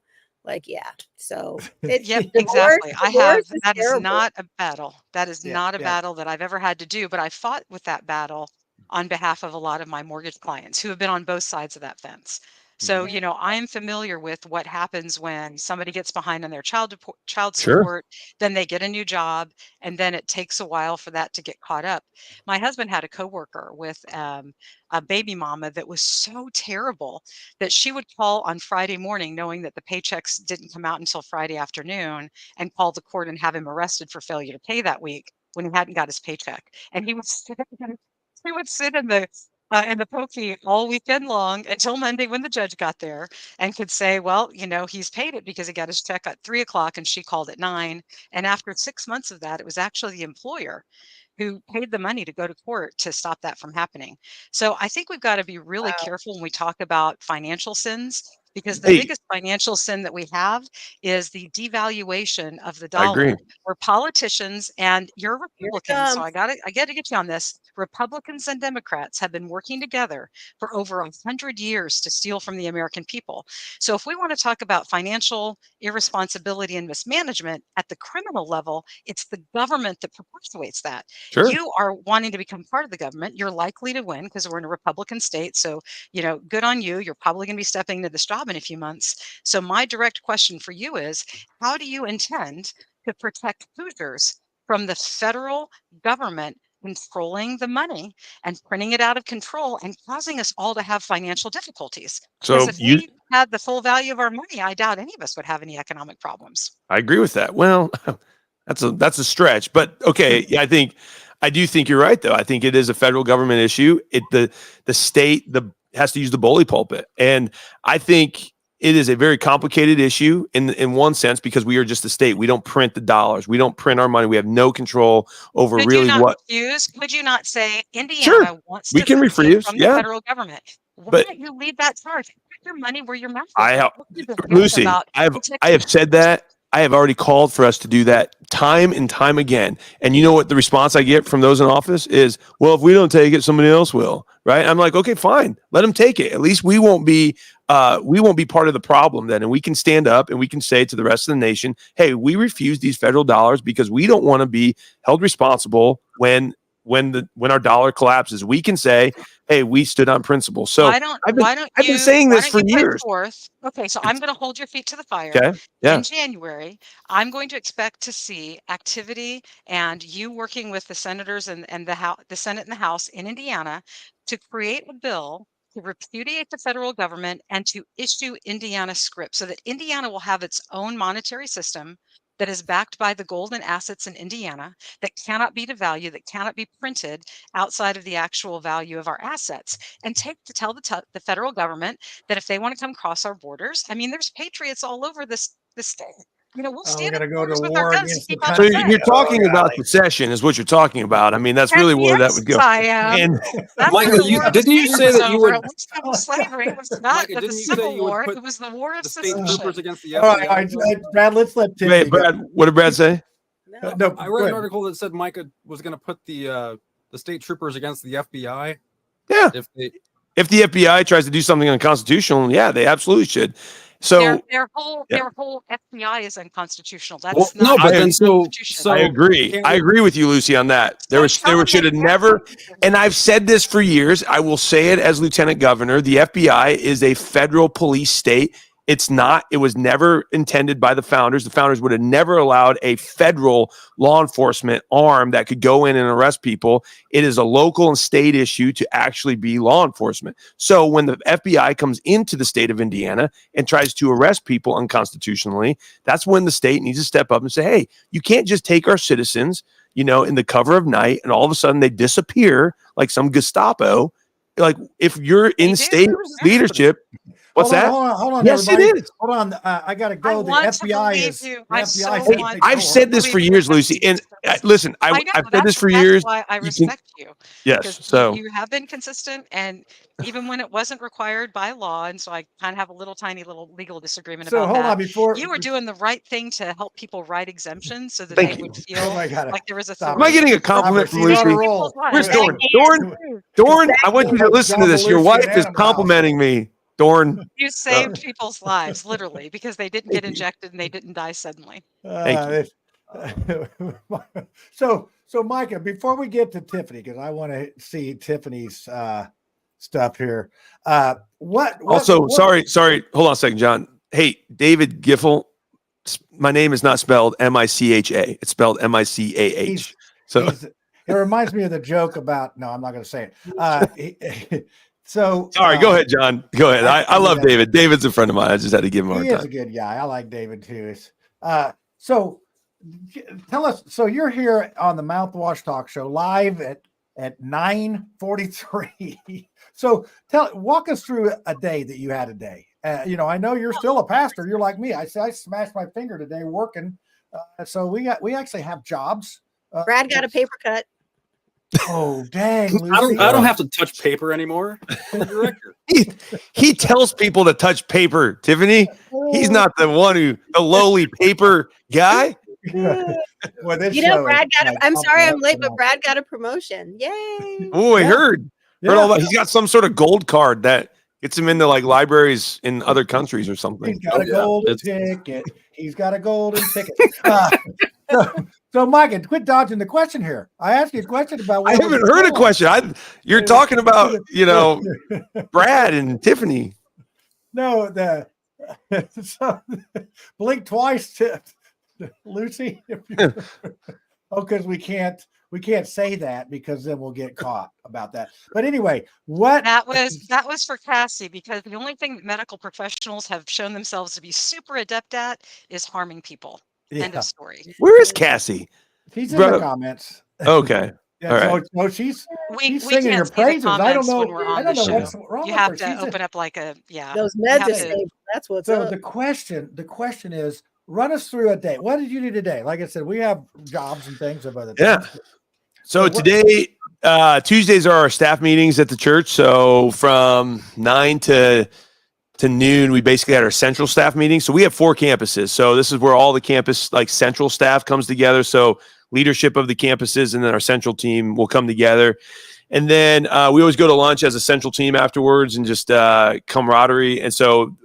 yeah. So Yep, divorce exactly. is That is terrible. not a battle. That is Yeah, not a yeah. battle that I've ever had to do, but I fought with that battle on behalf of a lot of my mortgage clients who have been on both sides of that fence. So, I am familiar with what happens when somebody gets behind on their child Sure. support, then they get a new job, and then it takes a while for that to get caught up. My husband had a coworker with a baby mama that was so terrible that she would call on Friday morning knowing that the paychecks didn't come out until Friday afternoon and call the court and have him arrested for failure to pay that week when he hadn't got his paycheck. And he would sit in the pokey all weekend long until Monday when the judge got there and could say, well, he's paid it because he got his check at 3 o'clock and she called at 9. And after 6 months of that, it was actually the employer who paid the money to go to court to stop that from happening. So I think we've got to be really Wow. careful when we talk about financial sins because the Hey, biggest financial sin that we have is the devaluation of the I agree. dollar. Where politicians and you're Here it Republicans, so comes. I got to get you on this. Republicans and Democrats have been working together for over 100 years to steal from the American people. So if we want to talk about financial irresponsibility and mismanagement at the criminal level, it's the government that perpetuates that. Sure. You are wanting to become part of the government. You're likely to win because we're in a Republican state. So, good on you. You're probably going to be stepping into this job in a few months. So my direct question for you is, how do you intend to protect Hoosiers from the federal government controlling the money and printing it out of control and causing us all to have financial difficulties? Because So if we had the full value of our money, I doubt any of us would have any economic problems. I agree with that. Well, that's a stretch, but okay. Yeah, I do think you're right though. I think it is a federal government issue. The state has to use the bully pulpit, and I think it is a very complicated issue in one sense because we are just a state. We don't print the dollars. We don't print our money. We have no control over Could really you not what. refuse? Could you not say Indiana Sure, wants we to can free you refuse. from the Yeah, federal government? Why but don't you leave that charge? Put your money where your mouth is. I And have talk to the House Lucy. about I protecting have said Hoosiers. that. I have already called for us to do that time and time again. And you know what the response I get from those in office is, well, if we don't take it, somebody else will, right? I'm like, okay, fine, let them take it. At least we won't be part of the problem then. And we can stand up and we can say to the rest of the nation, hey, we refuse these federal dollars because we don't want to be held responsible when our dollar collapses. We can say, hey, we stood on principle. So Why don't I've been saying why this don't for you put years. forth? Okay, so I'm going to hold your feet to the fire. Okay. Yeah. In January, I'm going to expect to see activity and you working with the senators and the Senate and the House in Indiana to create a bill to repudiate the federal government and to issue Indiana script so that Indiana will have its own monetary system that is backed by the golden assets in Indiana that cannot be devalued, that cannot be printed outside of the actual value of our assets, and tell the federal government that if they want to come cross our borders, I mean, there's patriots all over this state. You know, we'll we're stand at gonna the go to borders with our war guns to against the keep out So the country. you're feds. talking about golly. secession is what you're talking about. I mean, that's really where that would go. I am. And That's Micah, what the war of the didn't you states say is that you over. would? It was civil slavery. It was not Micah, the didn't you say Civil you would War. put It was the War of the state troopers secession. against the All right, FBI? Brad, let's let Tiffany wait, Brad, what did Brad say? No. No, I go read an ahead. article that said Micah was going to put the state troopers against the FBI. Yeah. If the FBI tries to do something unconstitutional, yeah, they absolutely should. So their whole FBI is unconstitutional. That's Well, not no, but the then Constitution. I agree. I agree with you, Lucy, on that. There should have never, and I've said this for years. I will say it as Lieutenant Governor. The FBI is a federal police state. It's not. It was never intended by the founders. The founders would have never allowed a federal law enforcement arm that could go in and arrest people. It is a local and state issue to actually be law enforcement. So when the FBI comes into the state of Indiana and tries to arrest people unconstitutionally, that's when the state needs to step up and say, hey, you can't just take our citizens, in the cover of night and all of a sudden they disappear like some Gestapo. Like if you're in state leadership, what's that? Hold on, yes, everybody. it is. Hold on. I got to go. The want to FBI believe is. you. The I FBI so is want I've said this for years, Lucy. And listen, I've said this for years. That's why I respect you. Yes. Because So you have been consistent, and even when it wasn't required by law, and so I kind of have a tiny little legal disagreement So about hold that. on before You were doing the right thing to help people write exemptions so that Thank they you. would feel like there was a. Stop. am I getting a compliment from She's on a Lucy? roll. Where's Wait. Dorn? Dorn, I want you to listen to this. Your John wife Belushi is and complimenting me. Dorn. You saved people's lives, literally, because they didn't get injected and they didn't die suddenly. Thank you. So Micah, before we get to Tiffany, because I want to see Tiffany's stuff here. Sorry. Hold on a second, John. Hey, David Giffel. My name is not spelled Micha. It's spelled Micah. So it reminds me of the joke about. No, I'm not going to say it. So sorry. Go ahead, John. Go ahead. I love David. David's a friend of mine. I just had to give him a hard time. He is a good guy. I like David too. So tell us. So you're here on the Mouthwash Talk Show live at 9:43. So walk us through a day that you had a day. I know you're still a pastor. You're like me. I smashed my finger today working. So we actually have jobs. Brad got a paper cut. Oh dang! Lucy. I don't have to touch paper anymore. He tells people to touch paper. Tiffany, he's not the lowly paper guy. Well, Brad got. I'm sorry, I'm late, but Brad got a promotion. Yay! Oh, I heard all about. He's got some sort of gold card that gets him into like libraries in other countries or something. He's got a golden ticket. He's got a golden ticket. So, Micah, quit dodging the question here. I asked you a question about. I haven't heard a question. You're talking about, Brad and Tiffany. No, so blink twice, Lucy. Because we can't say that because then we'll get caught about that. But anyway, that was for Cassie, because the only thing that medical professionals have shown themselves to be super adept at is harming people. Yeah. End of story. Where is Cassie? She's in the comments. Okay. Yeah, all right. So she's singing can't her praises. I don't know. I don't know what's wrong. You have to open up like a Those meds are stable. That's what's so up. the question is, run us through a day. What did you do today? Like I said, we have jobs and things of other things. Yeah. So today, Tuesdays are our staff meetings at the church. So from 9 to to noon, we basically had our central staff meeting. So we have 4 campuses. So this is where all the campus, like central staff, comes together. So leadership of the campuses and then our central team will come together. And then we always go to lunch as a central team afterwards and just camaraderie. And so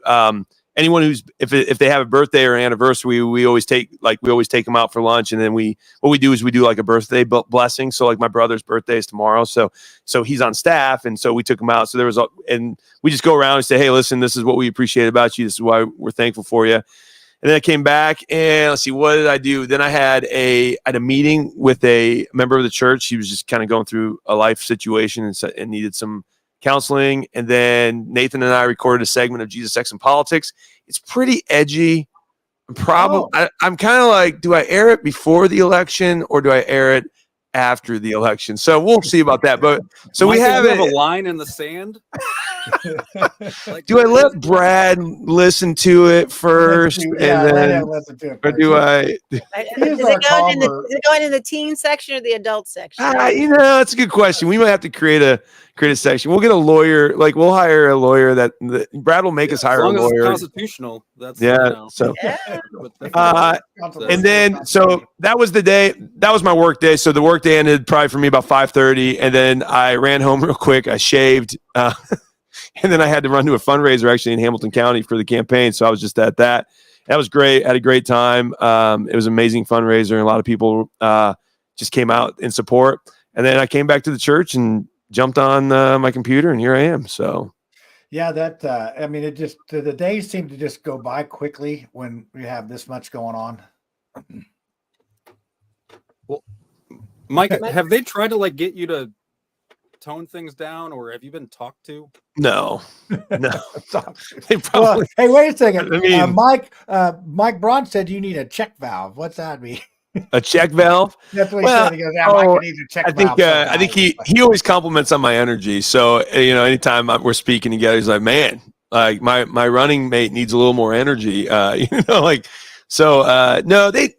anyone who's if they have a birthday or anniversary, we always take them out for lunch. And then what we do is we do like a birthday blessing. So like my brother's birthday is tomorrow, so he's on staff, and so we took him out. So and we just go around and say, hey, listen, this is what we appreciate about you. This is why we're thankful for you. And then I came back and let's see, what did I do? Then I had a meeting with a member of the church. He was just kind of going through a life situation and needed some counseling. And then Nathan and I recorded a segment of Jesus, Sex, and Politics. It's pretty edgy. I'm kind of like, do I air it before the election or do I air it after the election? So we'll see about that. But so Micah, we have a line in the sand. Do I let Brad listen to it first, and then, or do I? Is it going in the teen section or the adult section? That's a good question. We might have to create a section. We'll get a lawyer. Like we'll hire a lawyer that Brad will make us hire a lawyer. As it's constitutional. That's So. And then so that was the day. That was my work day. So the work day ended probably for me about 5:30, and then I ran home real quick. I shaved. And then I had to run to a fundraiser actually in Hamilton County for the campaign. So I was just at that. That was great. I had a great time. It was an amazing fundraiser. And a lot of people just came out in support. And then I came back to the church and jumped on my computer, and here I am. So, yeah, the days seem to just go by quickly when we have this much going on. Well, Micah, have they tried to like get you to tone things down, or have you been talked to? No. They probably. Well, hey, wait a second. I mean, Mike Braun said you need a check valve. What's that mean? A check valve? That's what he said. He goes, Mike needs a check valve. I think he always compliments on my energy. So anytime we're speaking together, he's like, man, like my running mate needs a little more energy. No, they.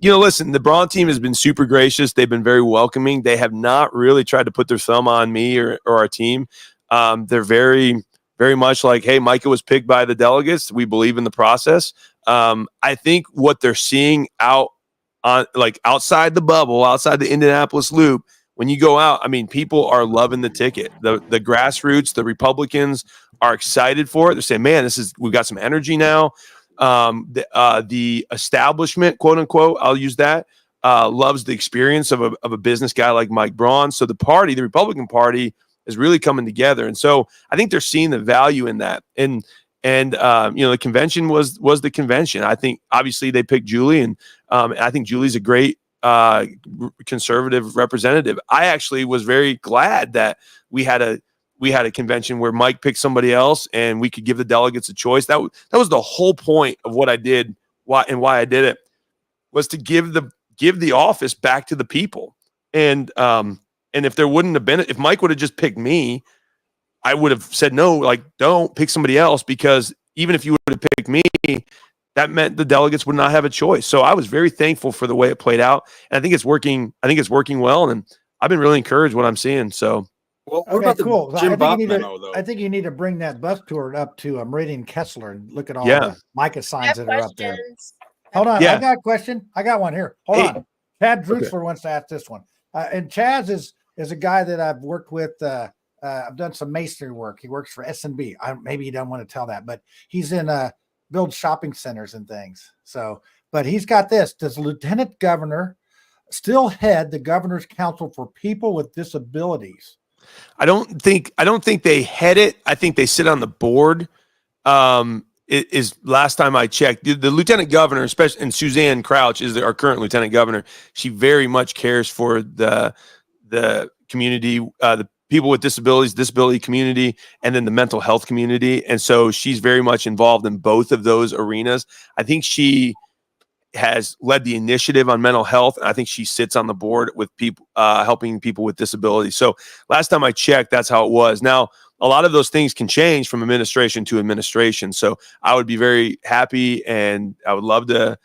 Listen, the Braun team has been super gracious. They've been very welcoming. They have not really tried to put their thumb on me or our team. They're very, very much like, hey, Micah was picked by the delegates. We believe in the process. I think what they're seeing outside the bubble, outside the Indianapolis loop, when you go out, I mean, people are loving the ticket. The grassroots, the Republicans are excited for it. They're saying, man, we've got some energy now. The establishment, quote unquote, I'll use that, loves the experience of a business guy like Mike Braun. So the Republican Party is really coming together. And so I think they're seeing the value in that. And the convention was the convention. I think obviously they picked Julie, and I think Julie's a great conservative representative. I actually was very glad that we had a convention where Mike picked somebody else and we could give the delegates a choice. That was the whole point of what I did, why I did it, was to give the office back to the people. And if there wouldn't have been, if Mike would have just picked me, I would have said, no, like, don't pick somebody else, because even if you would have picked me, that meant the delegates would not have a choice. So I was very thankful for the way it played out. And I think it's working well. And I've been really encouraged what I'm seeing. So. Well, what about cool. the Jim Bob memo, though? I think you need to bring that bus tour up to Meridian Kessler and look at all the Micah signs that are up there. Hold on. I got a question. I got one here. Hold on. Chad Drusler wants to ask this one. And Chaz is a guy that I've worked with. I've done some masonry work. He works for S&B. Maybe you don't want to tell that, but he's in build shopping centers and things. So, but he's got this. Does Lieutenant Governor still head the Governor's Council for People with Disabilities? I don't think they head it. I think they sit on the board. It is last time I checked. The lieutenant governor, especially, and Suzanne Crouch is our current lieutenant governor. She very much cares for the community, the people with disabilities, disability community, and then the mental health community. And so she's very much involved in both of those arenas. I think she has led the initiative on mental health. I think she sits on the board with people, helping people with disabilities. So last time I checked, that's how it was. Now, a lot of those things can change from administration to administration. So I would be very happy, and I would love to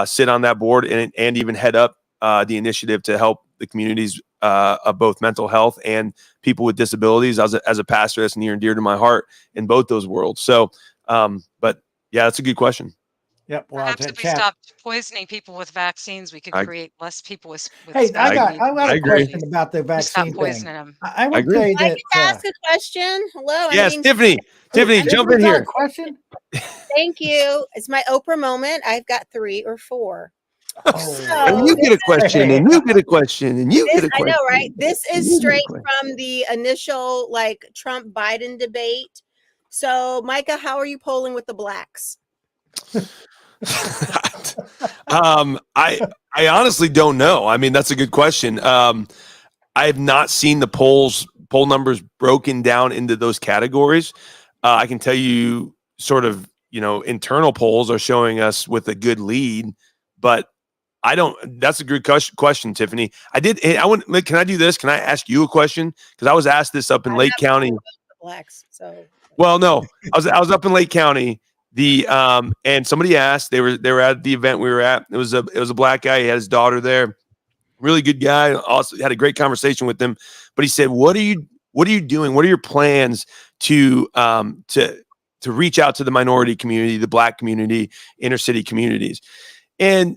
sit on that board and even head up the initiative to help the communities of both mental health and people with disabilities. As a pastor, that's near and dear to my heart in both those worlds. So But yeah, that's a good question. Yep. Well, Perhaps if we chat. stopped poisoning people with vaccines, we could I- create less people with Hey, special I got needs I and got a agree. question about the we stop vaccine thing. poisoning them. I would agree. say I that. can ask a question. Hello, I'm Yes, being Tiffany. Tiffany, jump in Tiffany's got a here. question. Thank you. It's my Oprah moment. I've got 3 or 4. And you get a question, and you get a question, and you get a I question. know, right? This and is you get a straight question. from the initial like Trump Biden debate. So, Micah, how are you polling with the blacks? I honestly don't know. I mean, that's a good question. I have not seen the poll numbers broken down into those categories. I can tell you sort of, internal polls are showing us with a good lead, but I don't. That's a good question, Tiffany. Can I do this? Can I ask you a question? Because I was asked this up in Lake County. The blacks. So, Well, no, I was up in Lake County. And somebody asked. They were at the event we were at. It was a black guy. He had his daughter there. Really good guy. Also had a great conversation with him. But he said, "What are you doing? What are your plans to reach out to the minority community, the black community, inner city communities?" And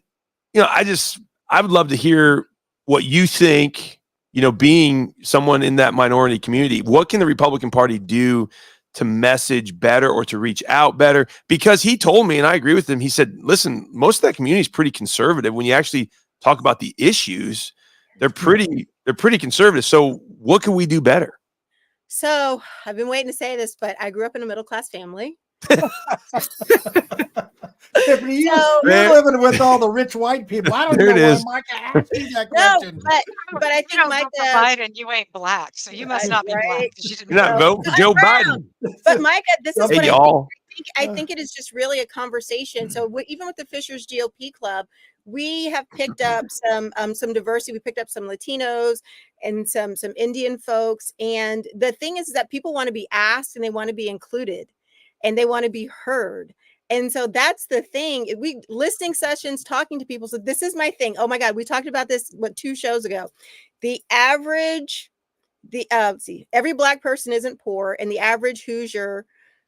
I would love to hear what you think, being someone in that minority community. What can the Republican Party do to message better or to reach out better? Because he told me, and I agree with him, he said, listen, most of that community is pretty conservative. When you actually talk about the issues, they're pretty conservative. So what can we do better? So I've been waiting to say this, but I grew up in a middle-class family. Tiffany, you're Man. living with all the rich white people. I don't There know it why is. Micah asked you that No, question. but I You think don't vote for Micah, Biden, you ain't black, so you must Right, not be black right. because you didn't You're not vote. voting for Joe Biden. but Micah, this is Hey, what y'all. I think it is just really a conversation. So even with the Fishers GOP Club, we have picked up some diversity. We picked up some Latinos and some Indian folks. And the thing is that people want to be asked and they want to be included and they want to be heard. And so that's the thing. We listening sessions, talking to people. So this is my thing. Oh my God, we talked about this 2 shows ago. Every black person isn't poor, and the average Hoosier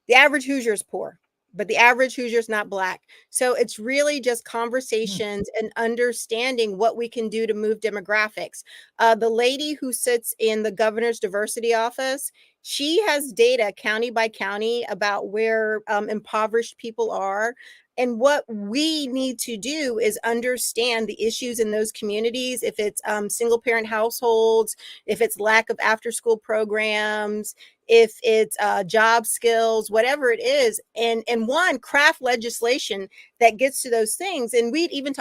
is poor, but the average Hoosier is not black. So it's really just conversations and understanding what we can do to move demographics. The lady who sits in the governor's diversity office, she has data county by county about where impoverished people are. And what we need to do is understand the issues in those communities. If it's single parent households, if it's lack of after school programs, if it's job skills, whatever it is, and craft legislation that gets to those things. And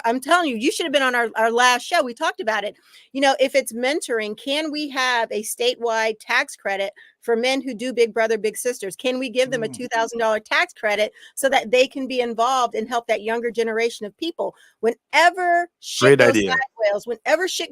I'm telling you, you should have been on our last show. We talked about it. If it's mentoring, can we have a statewide tax credit for men who do Big Brother, Big Sisters? Can we give them a $2,000 tax credit so that they can be involved and help that younger generation of people? Whenever shit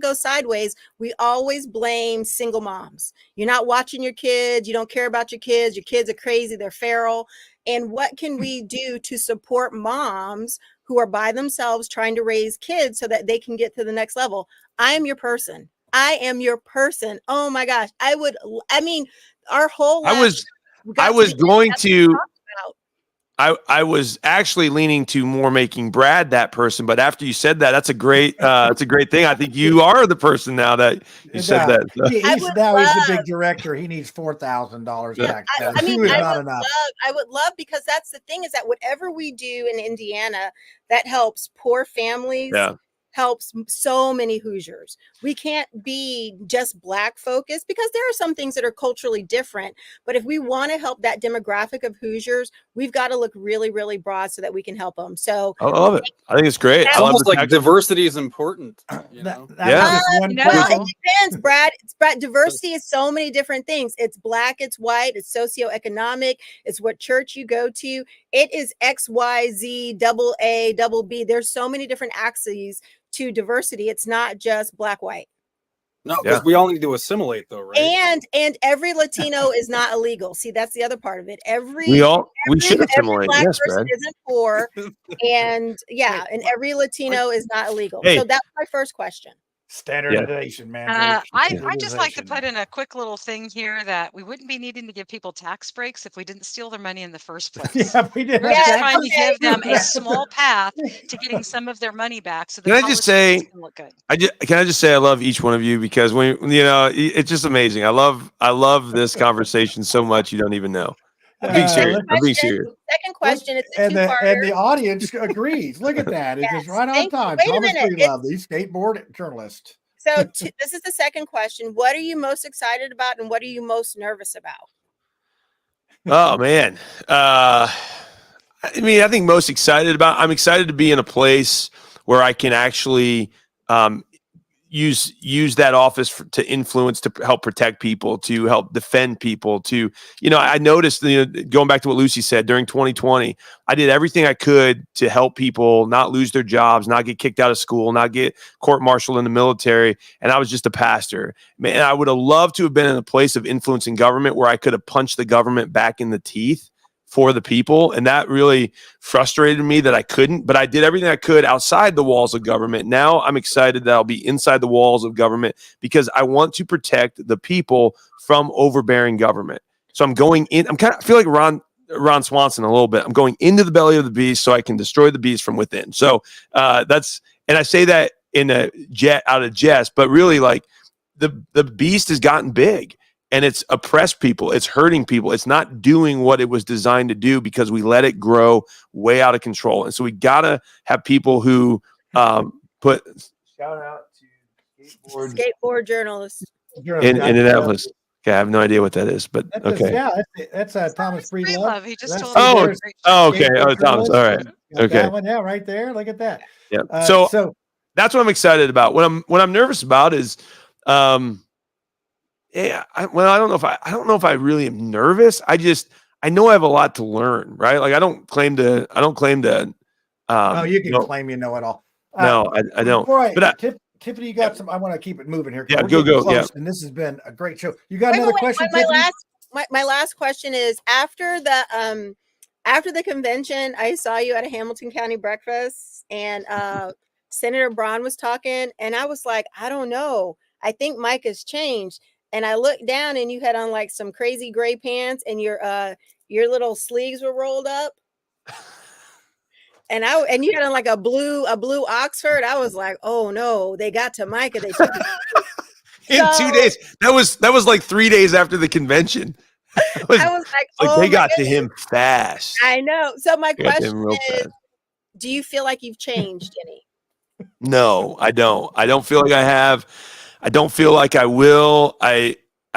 goes sideways, we always blame single moms. You're not watching your kids. You don't care about your kids. Your kids are crazy. They're feral. And what can we do to support moms who are by themselves trying to raise kids so that they can get to the next level? I am your person. Oh my gosh. Our whole I was actually leaning to more making Brad that person, but after you said that, that's a great thing. I think you are the person now that you said that. So. He's the big director. He needs $4,000 tax credit. I would love, because that's the thing, is that whatever we do in Indiana that helps poor families, helps so many Hoosiers. We can't be just black focused, because there are some things that are culturally different. But if we want to help that demographic of Hoosiers, we've got to look really, really broad so that we can help them. So I love it. I think it's great. It's almost like diversity is important. It depends, Brad. Diversity is so many different things. It's black, it's white, it's socioeconomic, it's what church you go to. It is XYZ, double A, double B. There's so many different axes to diversity. It's not just black, white. No, because we all need to assimilate, though, right? And every Latino is not illegal. See, that's the other part of it. We should assimilate. Black Yes, person Brad. isn't poor, and every Latino is not illegal. So that's my first question. Standardization, man. I just like to put in a quick little thing here that we wouldn't be needing to give people tax breaks if we didn't steal their money in the first place. Yeah, we did. We're just trying to give them a small path to getting some of their money back. So the Can I just say, can look good. Can I just say I love each one of you because it's just amazing. I love this conversation so much you don't even know. I'm being serious. I'm being serious. Second question is and the audience agrees. Look at that. It's just right on time. Wait Thomas a minute. Breedlove, skateboard journalist. So this is the second question. What are you most excited about and what are you most nervous about? Oh man. I think most excited about, I'm excited to be in a place where I can actually use that office to influence, to help protect people, to help defend people, to, I noticed, going back to what Lucy said, during 2020, I did everything I could to help people not lose their jobs, not get kicked out of school, not get court-martialed in the military. And I was just a pastor. Man, I would have loved to have been in a place of influence in government where I could have punched the government back in the teeth for the people. And that really frustrated me that I couldn't, but I did everything I could outside the walls of government. Now I'm excited that I'll be inside the walls of government because I want to protect the people from overbearing government. So I'm going in, I feel like Ron Swanson a little bit. I'm going into the belly of the beast so I can destroy the beast from within. So and I say that in out of jest, but really like the beast has gotten big. And it's oppressed people. It's hurting people. It's not doing what it was designed to do because we let it grow way out of control. And so we got to have people who put shout out to skateboard journalists in Indianapolis. Okay, I have no idea what that is, but okay. That's Thomas Breedlove. He just told okay. Oh, Thomas. All right. Okay. That one, yeah, right there. Look at that. Yeah. So that's what I'm excited about. What I'm nervous about is yeah, I don't know if I really am nervous. I know I have a lot to learn, right? Like I don't claim to. You can claim you know it all. No, I don't. But Tiffany, you got some. I want to keep it moving here. Yeah, go. Yeah. And this has been a great show. You got another question? My last question is after the convention, I saw you at a Hamilton County breakfast, and Senator Braun was talking, and I was like, I don't know. I think Micah's changed. And I looked down and you had on like some crazy gray pants and your little sleeves were rolled up. And you had on like a blue Oxford. I was like, oh no, they got to Micah. They took in 2 days. That was like 3 days after the convention. I was like, oh, they got to him fast. I know. So my question is, do you feel like you've changed any? No, I don't. I don't feel like I have. I don't feel like I will. I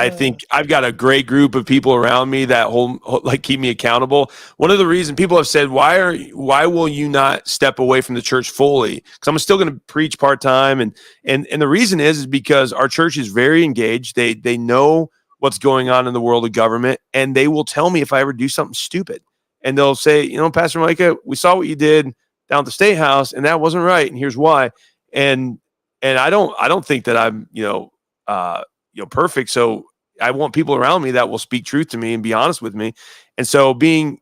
think I've got a great group of people around me that keep me accountable. One of the reasons people have said, why will you not step away from the church fully? Because I'm still going to preach part-time. And the reason is because our church is very engaged. They know what's going on in the world of government, and they will tell me if I ever do something stupid. And they'll say, Pastor Micah, we saw what you did down at the State House, and that wasn't right. And here's why. And I don't think that I'm, perfect. So I want people around me that will speak truth to me and be honest with me. And so being,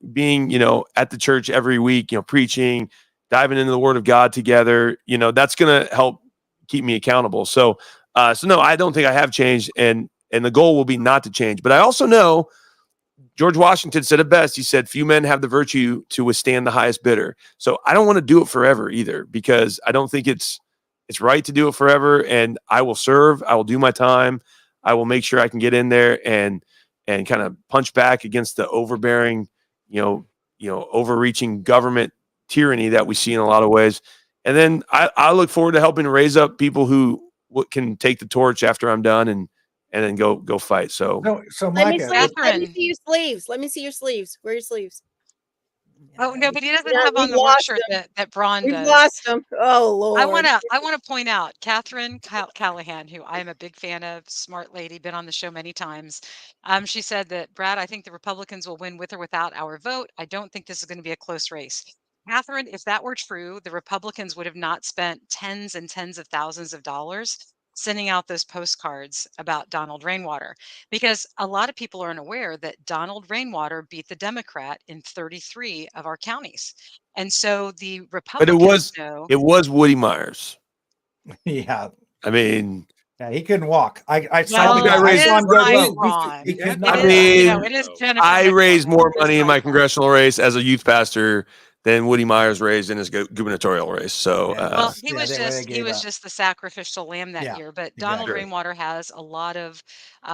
at the church every week, preaching, diving into the Word of God together, that's going to help keep me accountable. So no, I don't think I have changed, and the goal will be not to change. But I also know George Washington said it best. He said, few men have the virtue to withstand the highest bidder. So I don't want to do it forever either, because I don't think it's right to do it forever. And I will serve. I will do my time. I will make sure I can get in there and kind of punch back against the overbearing, overreaching government tyranny that we see in a lot of ways. And then I look forward to helping raise up people who can take the torch after I'm done and then go fight. So Micah, let me see your sleeves. Let me see your sleeves. Where are your sleeves? Oh no, but he doesn't have on the work shirt that Braun does. We've lost him. Oh Lord. I want to point out Catherine Callahan, who I am a big fan of, smart lady, been on the show many times. She said that, Brad, I think the Republicans will win with or without our vote. I don't think this is going to be a close race. Catherine, if that were true, the Republicans would have not spent tens and tens of thousands of dollars sending out those postcards about Donald Rainwater, because a lot of people are unaware that Donald Rainwater beat the Democrat in 33 of our counties. And so the Republicans it was Woody Myers. Yeah. I mean, Yeah, he couldn't walk. I Well, saw it him is go Mike in. Braun. He could It not. is, you know, mean, it is Jennifer I Nichols. raised more It is money in Mike my Braun. congressional race as a youth pastor than Woody Myers raised in his gubernatorial race. So, Yeah. Well, he Yeah, was they just gave up. the sacrificial lamb that Yeah, year. But Donald exactly. Rainwater has a lot of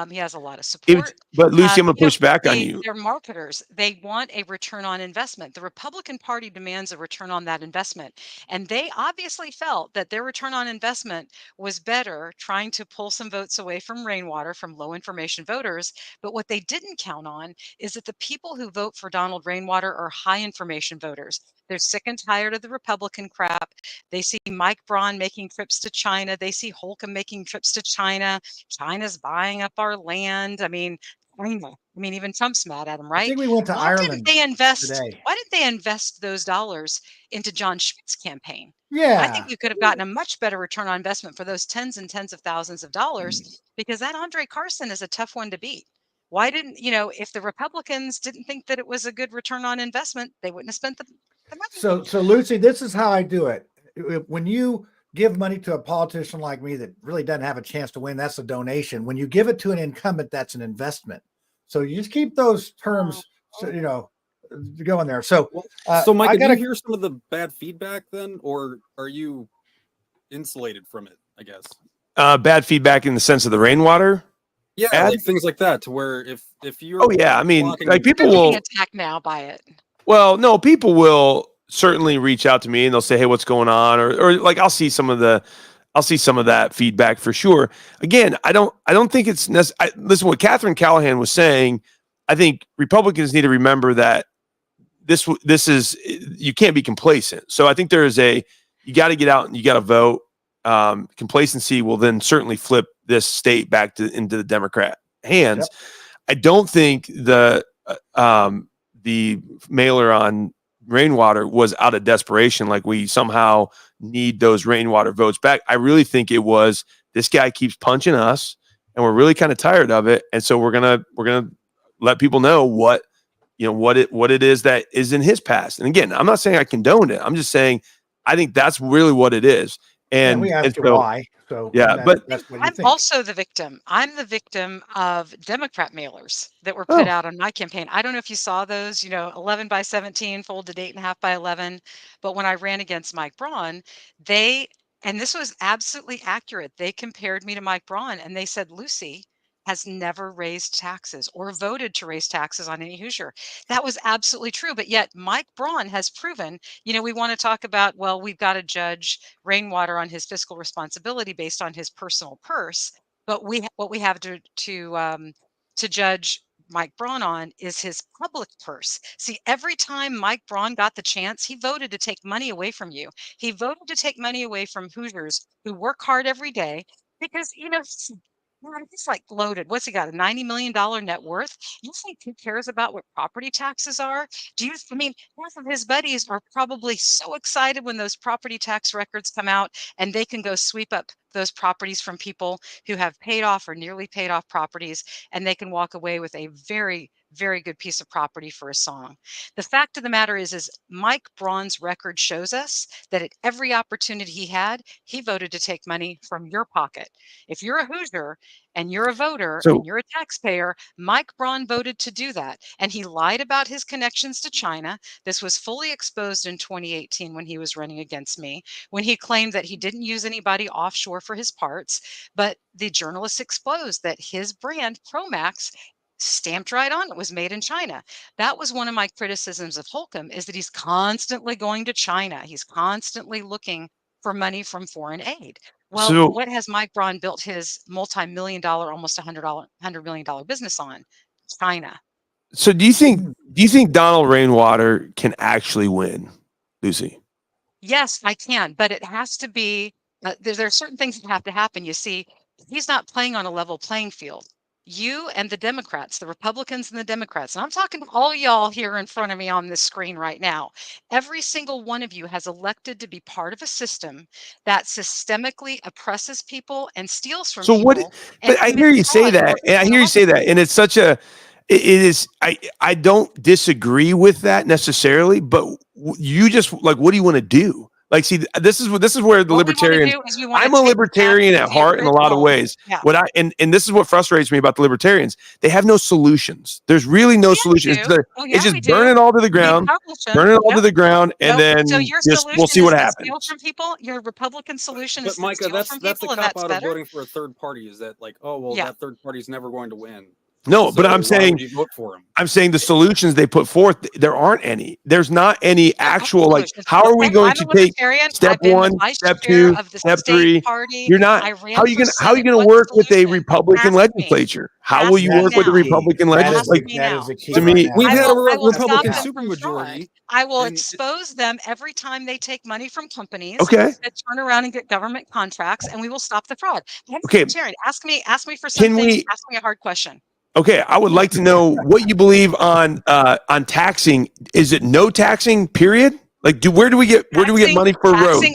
he has a lot of it was, support. but Lucy, I'm going to You know, push back on you. they're marketers. They want a return on investment. The Republican Party demands a return on that investment. And they obviously felt that their return on investment was better trying to pull some votes away from Rainwater, from low information voters. But what they didn't count on is that the people who vote for Donald Rainwater are high information voters. They're sick and tired of the Republican crap. They see Mike Braun making trips to China. They see Holcomb making trips to China. China's buying up our land. I mean, China. I mean, even Trump's mad at him, I right? think we went to Why didn't Ireland they invest? today. Why didn't they invest those dollars into John Schmidt's campaign? I think Yeah. you could have gotten a much better return on investment for those tens and tens of thousands of dollars, because that Andre Carson is a tough one to beat. Why didn't, if the Republicans didn't think that it was a good return on investment, they wouldn't have spent the money. So Lucy, this is how I do it. When you give money to a politician like me that really doesn't have a chance to win, that's a donation. When you give it to an incumbent, that's an investment. So you just keep those terms, going there. So, So Micah, I do you gotta, hear some of the bad feedback then, or are you insulated from it, I guess? Bad feedback in the sense of the Rainwater Yeah, ad? like things like that, to where if you're Oh yeah, I mean, blocking- like people They're will getting attacked now by it. Well, no, people will certainly reach out to me and they'll say, "Hey, what's going on?" Or like I'll see some of that feedback for sure. Again, I don't think it's necessary. Listen, what Catherine Callahan was saying, I think Republicans need to remember that this is, you can't be complacent. So I think you got to get out and you got to vote. Complacency will then certainly flip this state back into the Democrat hands. Yep. I don't think the mailer on Rainwater was out of desperation, like we somehow need those Rainwater votes back. I really think it was, this guy keeps punching us and we're really kind of tired of it, and so we're gonna let people know what it is that is in his past. And again, I'm not saying I condoned it. I'm just saying I think that's really what it is. And we asked you so, why. So yeah, but that's what you I'm think. also the victim. I'm the victim of Democrat mailers that were put out on my campaign. I don't know if you saw those, 11 by 17 folded 8.5 by 11. But when I ran against Mike Braun, and this was absolutely accurate. They compared me to Mike Braun and they said, Lucy has never raised taxes or voted to raise taxes on any Hoosier. That was absolutely true. But yet Mike Braun has proven, we want to talk about, well, we've got to judge Rainwater on his fiscal responsibility based on his personal purse. But what we have to judge Mike Braun on is his public purse. See, every time Mike Braun got the chance, he voted to take money away from you. He voted to take money away from Hoosiers who work hard every day because, man, he's like loaded. What's he got? A $90 million net worth? You think who cares about what property taxes are? I mean, half of his buddies are probably so excited when those property tax records come out and they can go sweep up those properties from people who have paid off or nearly paid off properties, and they can walk away with a very, very good piece of property for a song. The fact of the matter is Mike Braun's record shows us that at every opportunity he had, he voted to take money from your pocket. If you're a Hoosier and you're a voter So- and you're a taxpayer, Mike Braun voted to do that. And he lied about his connections to China. This was fully exposed in 2018 when he was running against me, when he claimed that he didn't use anybody offshore for his parts. But the journalists exposed that his brand, Promax, stamped right on it, was made in China. That was one of my criticisms of Holcomb, is that he's constantly going to China. He's constantly looking for money from foreign aid. Well, So- what has Mike Braun built his multi-million dollar, almost $100 million business on? China. So do you think Donald Rainwater can actually win, Lucy? Yes, I can, but it has to be, there are certain things that have to happen. You see, he's not playing on a level playing field. You and the Democrats, the Republicans and the Democrats, and I'm talking to all y'all here in front of me on this screen right now. Every single one of you has elected to be part of a system that systemically oppresses people and steals from So people. what? But I hear you say that, and I hear you say that, and it's such a. It is. I don't disagree with that necessarily, but you just like, what do you want to do? Like, see, this is where the What we wanna libertarians. do is we wanna I'm a take back libertarian at the heart in a lot of original. ways. Yeah. And this is what frustrates me about the libertarians. They have no solutions. There's really no Yeah, we solution. do. Oh, yeah, It's just we burn do. it all to the We ground, publish them. burn it all to Nope, the ground, and nope. So then your just we'll solution see is what to steal happens. from people? Your Republican solution But is to Micah, steal that's from the people, and cop that's out of better? voting for a third party. Is that like, oh well, Yeah. that third party's never going to win. No, but So I'm why saying would you vote for him? I'm saying the solutions they put forth, there aren't any. There's not any There are actual, like, solutions. how are we Okay, going I'm to a take libertarian. step I've been the one, vice step chair two, of the step state three? party. You're not. I How ran are you for gonna how are you Senate. gonna What's the work with a solution? Republican Ask me. legislature? How will Ask you me work with a now. Republican Ask legislature? me That is now. the key To right me, now. We've had a I will stop Republican them from fraud. supermajority. I will And expose them every time they take money from companies okay, that turn around and get government contracts, and we will stop the fraud. I'm okay. libertarian. Ask me for Can something. we? Ask me a hard question. Okay, I would like to know what you believe on taxing. Is it no taxing? Period. Like, where do we get money for roads?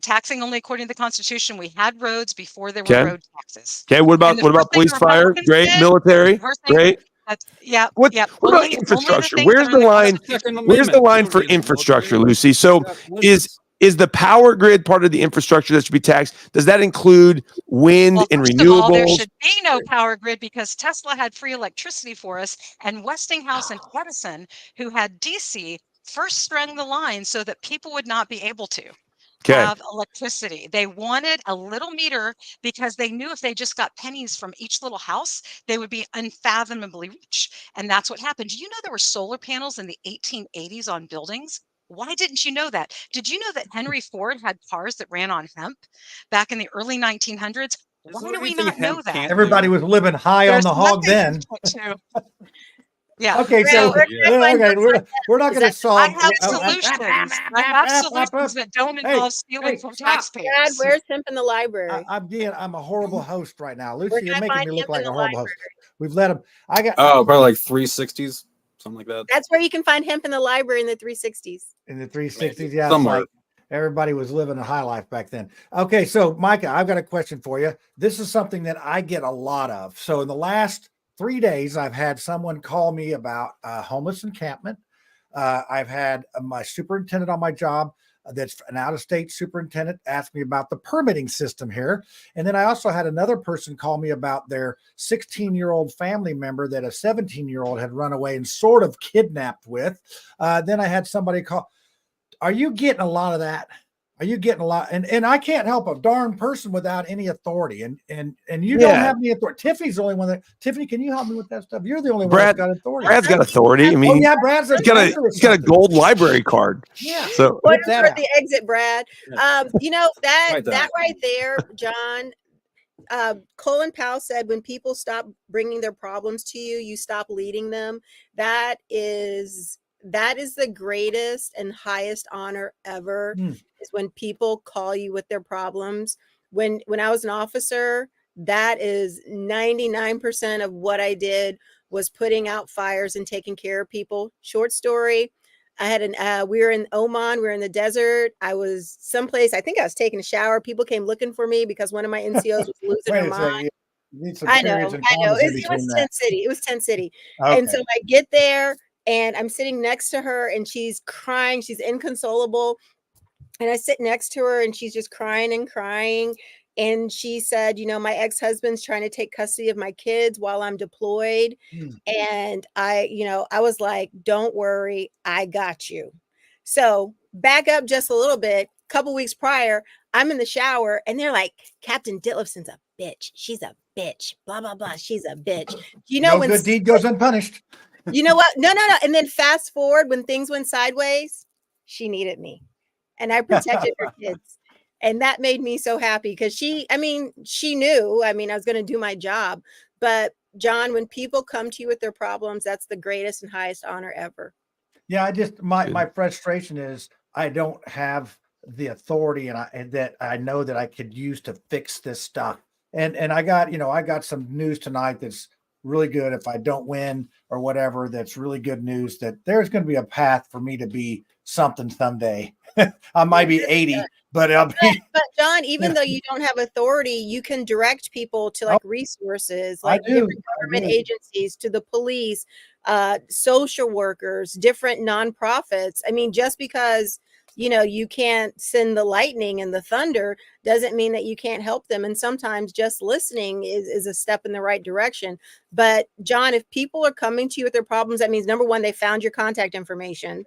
Taxing only according to the Constitution. We had roads before there were Okay. road taxes. Okay. What And the about first thing police, the fire? Republicans Great. did, Military. first thing Great. that's yeah, What yeah. what about Only the infrastructure? things that Where's are the in the line? Constitution. Where's the We line don't for need the infrastructure, military. Lucy? So We've got limits. is the power grid part of the infrastructure that should be taxed? Does that include wind Well, and first of all, there renewables? should be no power grid because Tesla had free electricity for us, and Westinghouse and Edison, who had DC, first strung the line so that people would not be able to Okay. have electricity. They wanted a little meter because they knew if they just got pennies from each little house, they would be unfathomably rich. And that's what happened. Do you know there were solar panels in the 1880s on buildings? Why didn't you know that? Did you know that Henry Ford had cars that ran on hemp back in the early 1900s? Is Why there do we anything not know hemp that? can't Everybody do? was living high on There's the hog nothing then. to. Yeah. Okay, Brad, so So where can I find okay, books like that? we're not Is going to that I solve. have solutions. I have solutions that don't involve stealing from Brad? taxpayers. Where's hemp in the library? I'm a horrible host right now, Where Lucy. can You're I making find me look hemp in like the a horrible host. library? We've let him. I got Oh, probably like 360s, something like that. That's where you can find hemp in the library in the 360s. in the 360s. Maybe. Yeah, it's Somewhere. like everybody was living a high life back then. Okay, so Micah, I've got a question for you. This is something that I get a lot of. So in the last 3 days, I've had someone call me about homeless encampment. I've had my superintendent on my job that's an out-of-state superintendent ask me about the permitting system here. And then I also had another person call me about their 16-year-old family member that a 17-year-old had run away and sort of kidnapped with. Then I had somebody call. Are you getting a lot of that? Are you getting a lot? And I can't help a darn person without any authority. And you don't have any authority. Tiffany's the only one that. Tiffany, can you help me with that stuff? You're the only one that's got authority. Brad's got authority. I mean, oh yeah, Brad's he's got a gold library card. Yeah. So What that for out. the exit, Brad? You know that Right right there, John. Colin Powell said, when people stop bringing their problems to you, you stop leading them. That is the greatest and highest honor ever. Is when people call you with their problems. When I was an officer, that is 99% of what I did was putting out fires and taking care of people. Short story. I had we were in Oman, we were in the desert. I was someplace, I think I was taking a shower. People came looking for me because one of my NCOs was losing her mind. You need some I periods know. and commas in It between was that. Tent City. It was Tent City. Okay. And so I get there and I'm sitting next to her and she's crying. She's inconsolable. And I sit next to her and she's just crying and crying. And she said, you know, my ex-husband's trying to take custody of my kids while I'm deployed. And I was like, don't worry, I got you. So back up just a little bit. Couple weeks prior, I'm in the shower and they're like, Captain Ditlevson's a bitch. She's a bitch. Blah, blah, blah. She's a bitch. You know, no when good deed goes unpunished. You know what? No. And then fast forward, when things went sideways, she needed me. And I protected her kids. And that made me so happy because she knew, I was going to do my job. But John, when people come to you with their problems, that's the greatest and highest honor ever. Yeah, my frustration is I don't have the authority and that I know that I could use to fix this stuff. And I got some news tonight that's really good. If I don't win or whatever, that's really good news that there's going to be a path for me to be something someday. I might be 80, but I'll be. But John, even though you don't have authority, you can direct people to like resources, like different government agencies, to the police, social workers, different nonprofits. I mean, just because you can't send the lightning and the thunder, doesn't mean that you can't help them. And sometimes just listening is a step in the right direction. But John, if people are coming to you with their problems, that means number one, they found your contact information.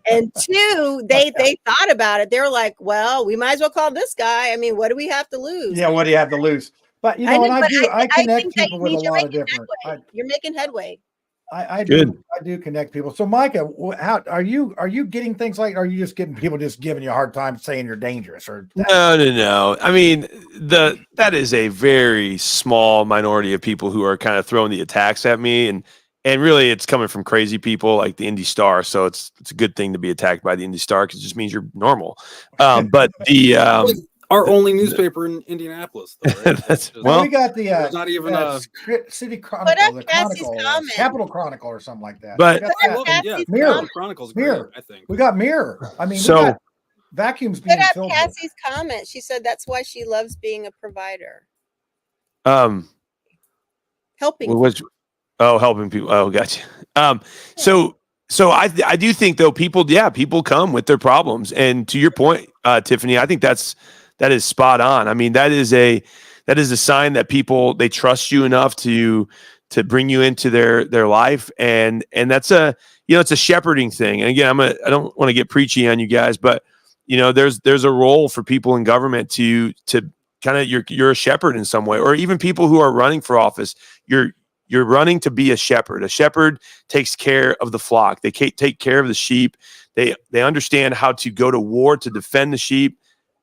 And two, they thought about it. They're like, well, we might as well call this guy. I mean, what do we have to lose? Yeah, what do you have to lose? But I I connect think that people with a means you're lot of making different. You're making headway. I Good. do connect people. So Micah, how are you getting things like? Are you just getting people just giving you a hard time saying you're dangerous or? No. I mean, that is a very small minority of people who are kind of throwing the attacks at me, and really it's coming from crazy people like the Indy Star. So it's a good thing to be attacked by the Indy Star because it just means you're normal. But the our only newspaper in Indianapolis, though, right? that's well, we got the there's not even a City Chronicle, the Cassie's Chronicle, comment. Capital Chronicle, or something like that. But I love it. Yeah, Mirror. Chronicles, Mirror. great, I think. We got Mirror. I mean, So- we got vacuums being Put up filled. Cassie's comment. She said that's why she loves being a provider. Helping. Helping people. Oh, gotcha. So I do think though people come with their problems, and to your point, Tiffany, I think that is spot on. I mean, that is a sign that people, they trust you enough to bring you into their life, and that's it's a shepherding thing. And again, I don't want to get preachy on you guys, but there's a role for people in government to kind of, you're a shepherd in some way, or even people who are running for office. You're running to be a shepherd. A shepherd takes care of the flock. They take care of the sheep. They understand how to go to war to defend the sheep.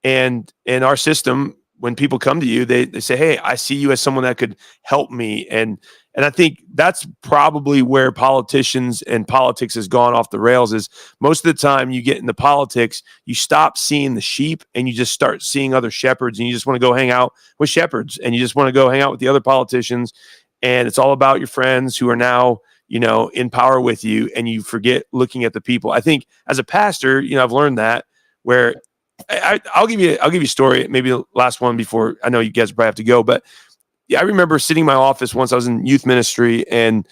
And in our system, when people come to you, they say, hey, I see you as someone that could help me. And I think that's probably where politicians and politics has gone off the rails. Is most of the time you get into politics, you stop seeing the sheep and you just start seeing other shepherds, and you just want to go hang out with shepherds, and you just want to go hang out with the other politicians. And it's all about your friends who are now, in power with you, and you forget looking at the people. I think as a pastor, I've learned that, where I'll give you a story, maybe the last one before I know you guys probably have to go. But yeah, I remember sitting in my office once. I was in youth ministry, and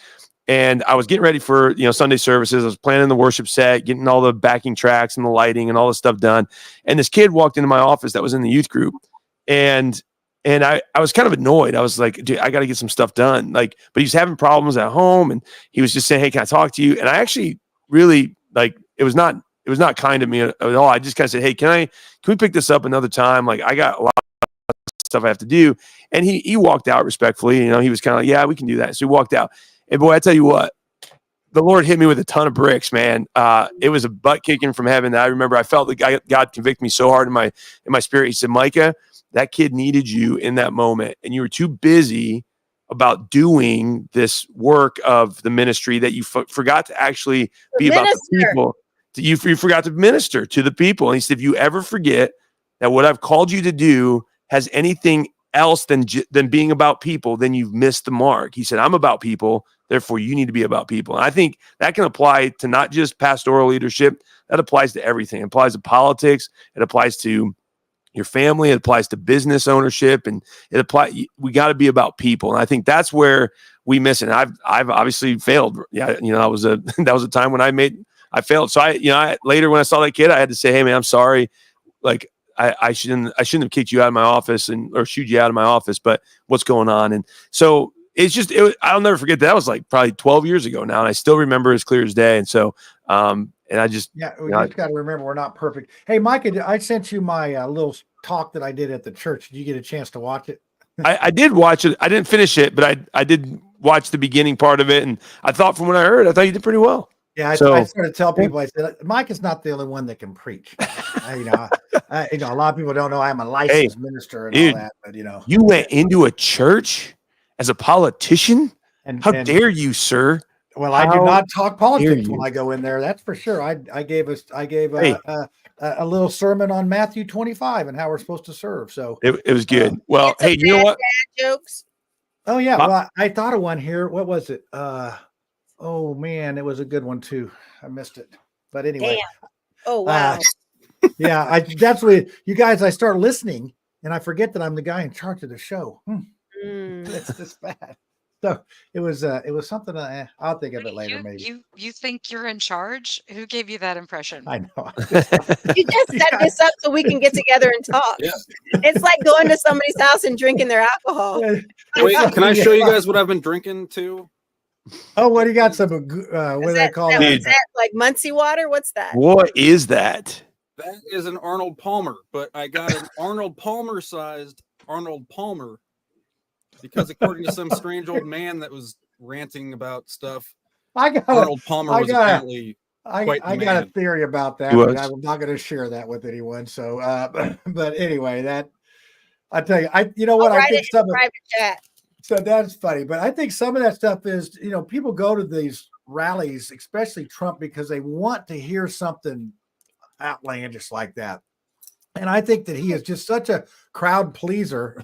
I was getting ready for Sunday services. I was planning the worship set, getting all the backing tracks and the lighting and all this stuff done. And this kid walked into my office that was in the youth group, and I was kind of annoyed. I was like, dude, I got to get some stuff done. But he was having problems at home, and he was just saying, hey, can I talk to you? And I actually really, it was not kind to me at all. I just kind of said, hey, can we pick this up another time? I got a lot of stuff I have to do. And he walked out respectfully. He was kind of like, yeah, we can do that. So he walked out. And boy, I tell you what, the Lord hit me with a ton of bricks, man. It was a butt kicking from heaven. That I remember I felt that God convicted me so hard in my spirit. He said, Micah, that kid needed you in that moment, and you were too busy about doing this work of the ministry that you forgot to actually be about the people. You forgot to minister to the people. And he said, if you ever forget that what I've called you to do has anything else than being about people, then you've missed the mark. He said, I'm about people, therefore you need to be about people. And I think that can apply to not just pastoral leadership. That applies to everything. It applies to politics. It applies to your family. It applies to business ownership, and we got to be about people. And I think that's where we miss it. And I've obviously failed. Yeah. That was a time when I failed. So later when I saw that kid, I had to say, hey man, I'm sorry. I shouldn't have kicked you out of my office or shooed you out of my office, but what's going on? And so it's just, I'll never forget that. Was probably 12 years ago now. And I still remember as clear as day. And so, and I just, we just got to remember we're not perfect. Hey, Micah, I sent you my little talk that I did at the church. Did you get a chance to watch it? I did watch it. I didn't finish it, but I did watch the beginning part of it. And I thought from what I heard, I thought you did pretty well. Yeah, I sort of tell people, I said, Mike is not the only one that can preach. A lot of people don't know I'm a licensed minister and all that, but you went into a church as a politician. How dare you, sir? Well, I do not talk politics when I go in there. That's for sure. I gave a little sermon on Matthew 25 and how we're supposed to serve. So it was good. Well, hey, you know what? Jokes. Oh yeah. Well, I thought of one here. What was it? Oh man, it was a good one too. I missed it. But anyway. Damn. Oh wow. Yeah, that's what you guys. I start listening and I forget that I'm the guy in charge of the show. It's this bad. So it was something. I'll think of it Wait, later, maybe. you think you're in charge? Who gave you that impression? I know. You just set this up so we can get together and talk. Yeah. It's like going to somebody's house and drinking their alcohol. Wait, can I show you guys what I've been drinking too? Oh, what do you got? Some what do they call that, it? is that like Muncie water? What's that? What is that? That is an Arnold Palmer, but I got an Arnold Palmer sized Arnold Palmer because according to some strange old man that was ranting about stuff, Arnold Palmer was apparently quite I the got a man. theory about that, He but was. I'm not going to share that with anyone. So, but anyway, that I tell you, you know what? I'll I write think it in some the of private chat. so that's funny, but I think some of that stuff is, people go to these rallies, especially Trump, because they want to hear something outlandish like that. And I think that he is just such a crowd pleaser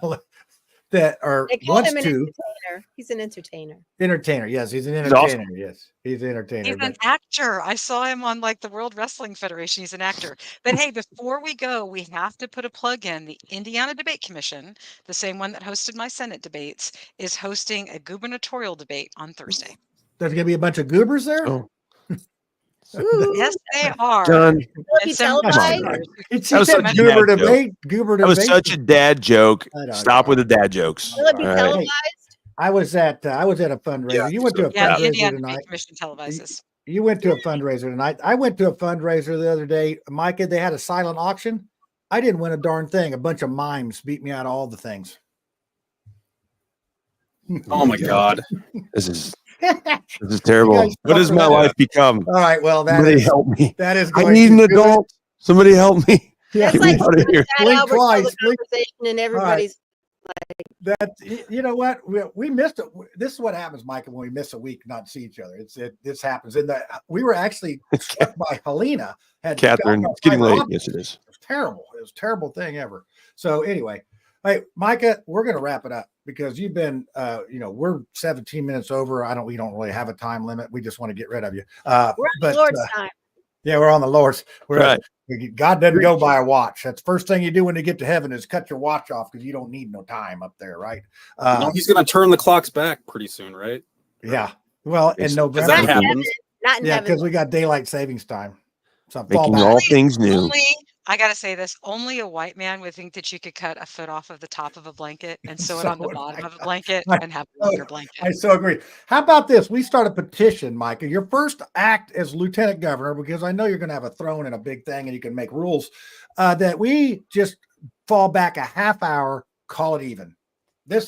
that They call wants him an to entertainer. He's an entertainer. entertainer. Yes, he's an He's entertainer. awesome. Yes, he's an entertainer. He's an actor. I saw him on like the World Wrestling Federation. He's an actor. But hey, before we go, we have to put a plug in. The Indiana Debate Commission, the same one that hosted my Senate debates, is hosting a gubernatorial debate on Thursday. There's going to be a bunch of goobers there. Oh. Yes, they are. Done. Will it be And some televised? reporters. She was said such a goober dad joke. debate. Goober That was debate. such a dad joke. I don't Stop know. with the dad jokes. Will it be All right. televised? I was at a fundraiser. Yeah, You went to a Yeah, the fundraiser Indiana tonight. Debate Commission televises. You went to a fundraiser tonight. I went to a fundraiser the other day. Micah, they had a silent auction. I didn't win a darn thing. A bunch of mimes beat me out of all the things. Oh my God. This is terrible. guys What has talk my about life become? All right. Well, Somebody help me. that is I going need to an do it. adult. Somebody help me. Yeah, That's Get me like out of here. Chad Blink Albert told twice, the blink- conversation and everybody's that you know what we missed it. This is what happens, Michael, when we miss a week not see each other. This happens. And we were actually struck by Helena. Catherine, it's getting late. Yes, it is. It was terrible. It was a terrible thing ever. So anyway, hey, Micah, we're going to wrap it up because you've been, we're 17 minutes over. We don't really have a time limit. We just want to get rid of you. we're on the Lord's time. Yeah, we're on the Lord's. Right. God doesn't go by a watch. That's the first thing you do when you get to heaven is cut your watch off because you don't need no time up there, right? No, he's going to turn the clocks back pretty soon, right? Yeah. Well, in Does November. that Not in happens? heaven. Not in Yeah, heaven. because we got daylight savings time. So fall Making back. all things new. Only, I gotta say this, only a white man would think that you could cut a foot off of the top of a blanket and sew it So on the would bottom I. of a blanket I and have a know. longer I blanket. so agree. How about this? We start a petition, Micah. Your first act as lieutenant governor, because I know you're going to have a throne and a big thing and you can make rules, that we just fall back a half hour, call it even.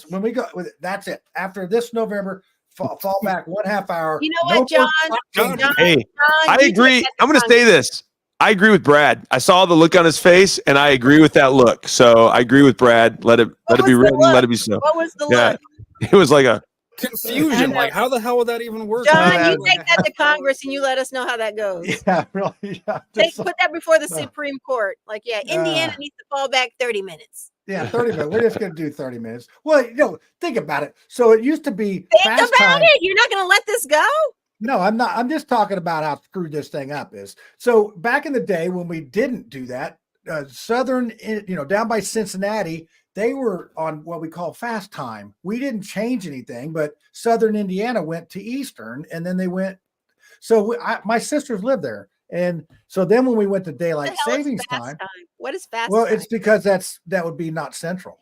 When we go, that's it. After this November, fall back 1/2 hour. You know what, John? John, Hey, John, I you agree. take that I'm going to Congress. say this. I agree with Brad. I saw the look on his face, and I agree with that look. So I agree with Brad. Let it What be was the written. look? Let it be so. What was the Yeah, look? it was like a Confusion. Like, how the hell would that even work? John, Yeah. you take that to Congress and you let us know how that goes. Yeah, really. Yeah, Put that before the No. Supreme Court. Like, yeah, Indiana needs to fall back 30 minutes. yeah, 30 minutes. We're just going to do 30 minutes. Well, think about it. So it used to be Think fast about time. it. You're not going to let this go? No, I'm not. I'm just talking about how screwed this thing up is. So back in the day when we didn't do that, Southern, down by Cincinnati, they were on what we call fast time. We didn't change anything, but Southern Indiana went to Eastern, and then they went. So my sisters lived there, and so then when we went to daylight What the hell is savings fast time, What is fast well, time? it's because that would be not central.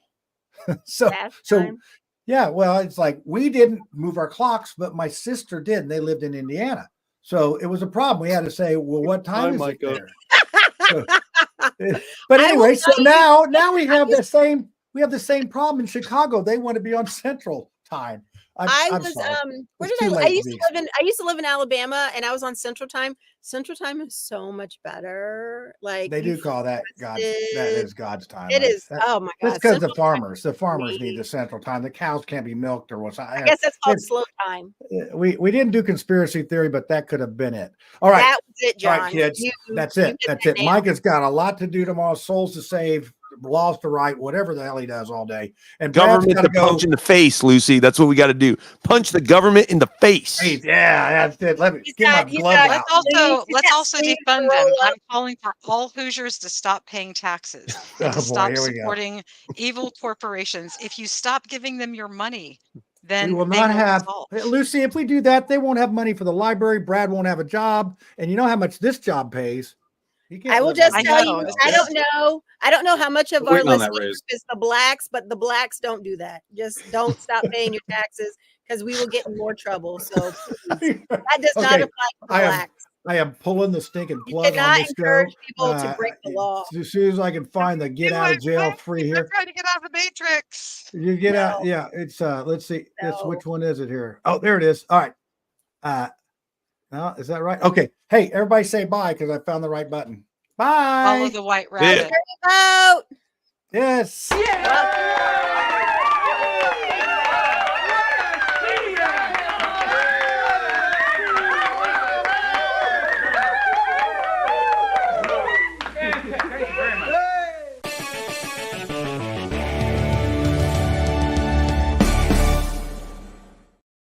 so Fast so time? yeah, well, it's like we didn't move our clocks, but my sister did, and they lived in Indiana. So it was a problem. We had to say, well, what time is it there? So, but I will anyway, so tell you- now we have the same problem in Chicago. They want to be on Central Time. I'm was sorry. where It's did too I late to used be to live in I used to live in Alabama and I was on Central Time. Central Time is so much better. Like They you do call that God's. That is God's time. It is. That- Oh my That's god. because Central the farmers me. need the Central Time. The cows can't be milked or what's. I guess that's called slow time. We didn't do conspiracy theory, but that could have been it. All right. That was it, All John. right, kids. That's you it. hit That's that it. nail. Mike has got a lot to do tomorrow. Souls to save, laws to write, whatever the hell he does all day. And Brad's government gotta to go. punch in the face, Lucy. That's what we got to do. Punch the government in the face. Hey, yeah, that's it. Let me He's get my got- he's glove got- out. Let's also Steve defund them. Carolla. I'm calling for all Hoosiers to stop paying taxes and Oh, to boy, stop here we go. supporting evil corporations. If you stop giving them your money, then we will they not will have solve. Lucy. If we do that, they won't have money for the library. Brad won't have a job, and you know how much this job pays. You can't I will live just on I tell that. you, know. This I is don't know how much of We're our waiting on that listening raise. is the blacks, but the blacks don't do that. Just don't stop paying your taxes because we will get in more trouble. So please, that does not Okay, apply to the I am blacks. I am pulling the stinking You plug on cannot this encourage show. people to break the law. As soon as I can find the get out of jail free I'm here. trying to get out of the matrix. You get out. No, Yeah, it's let's see. It's no. which one is it here? Oh, there it is. All right. No, is that right? Okay. Hey, everybody say bye because I found the right button. Follow Bye. the white Yeah. rabbit. Vote. Yes. Well,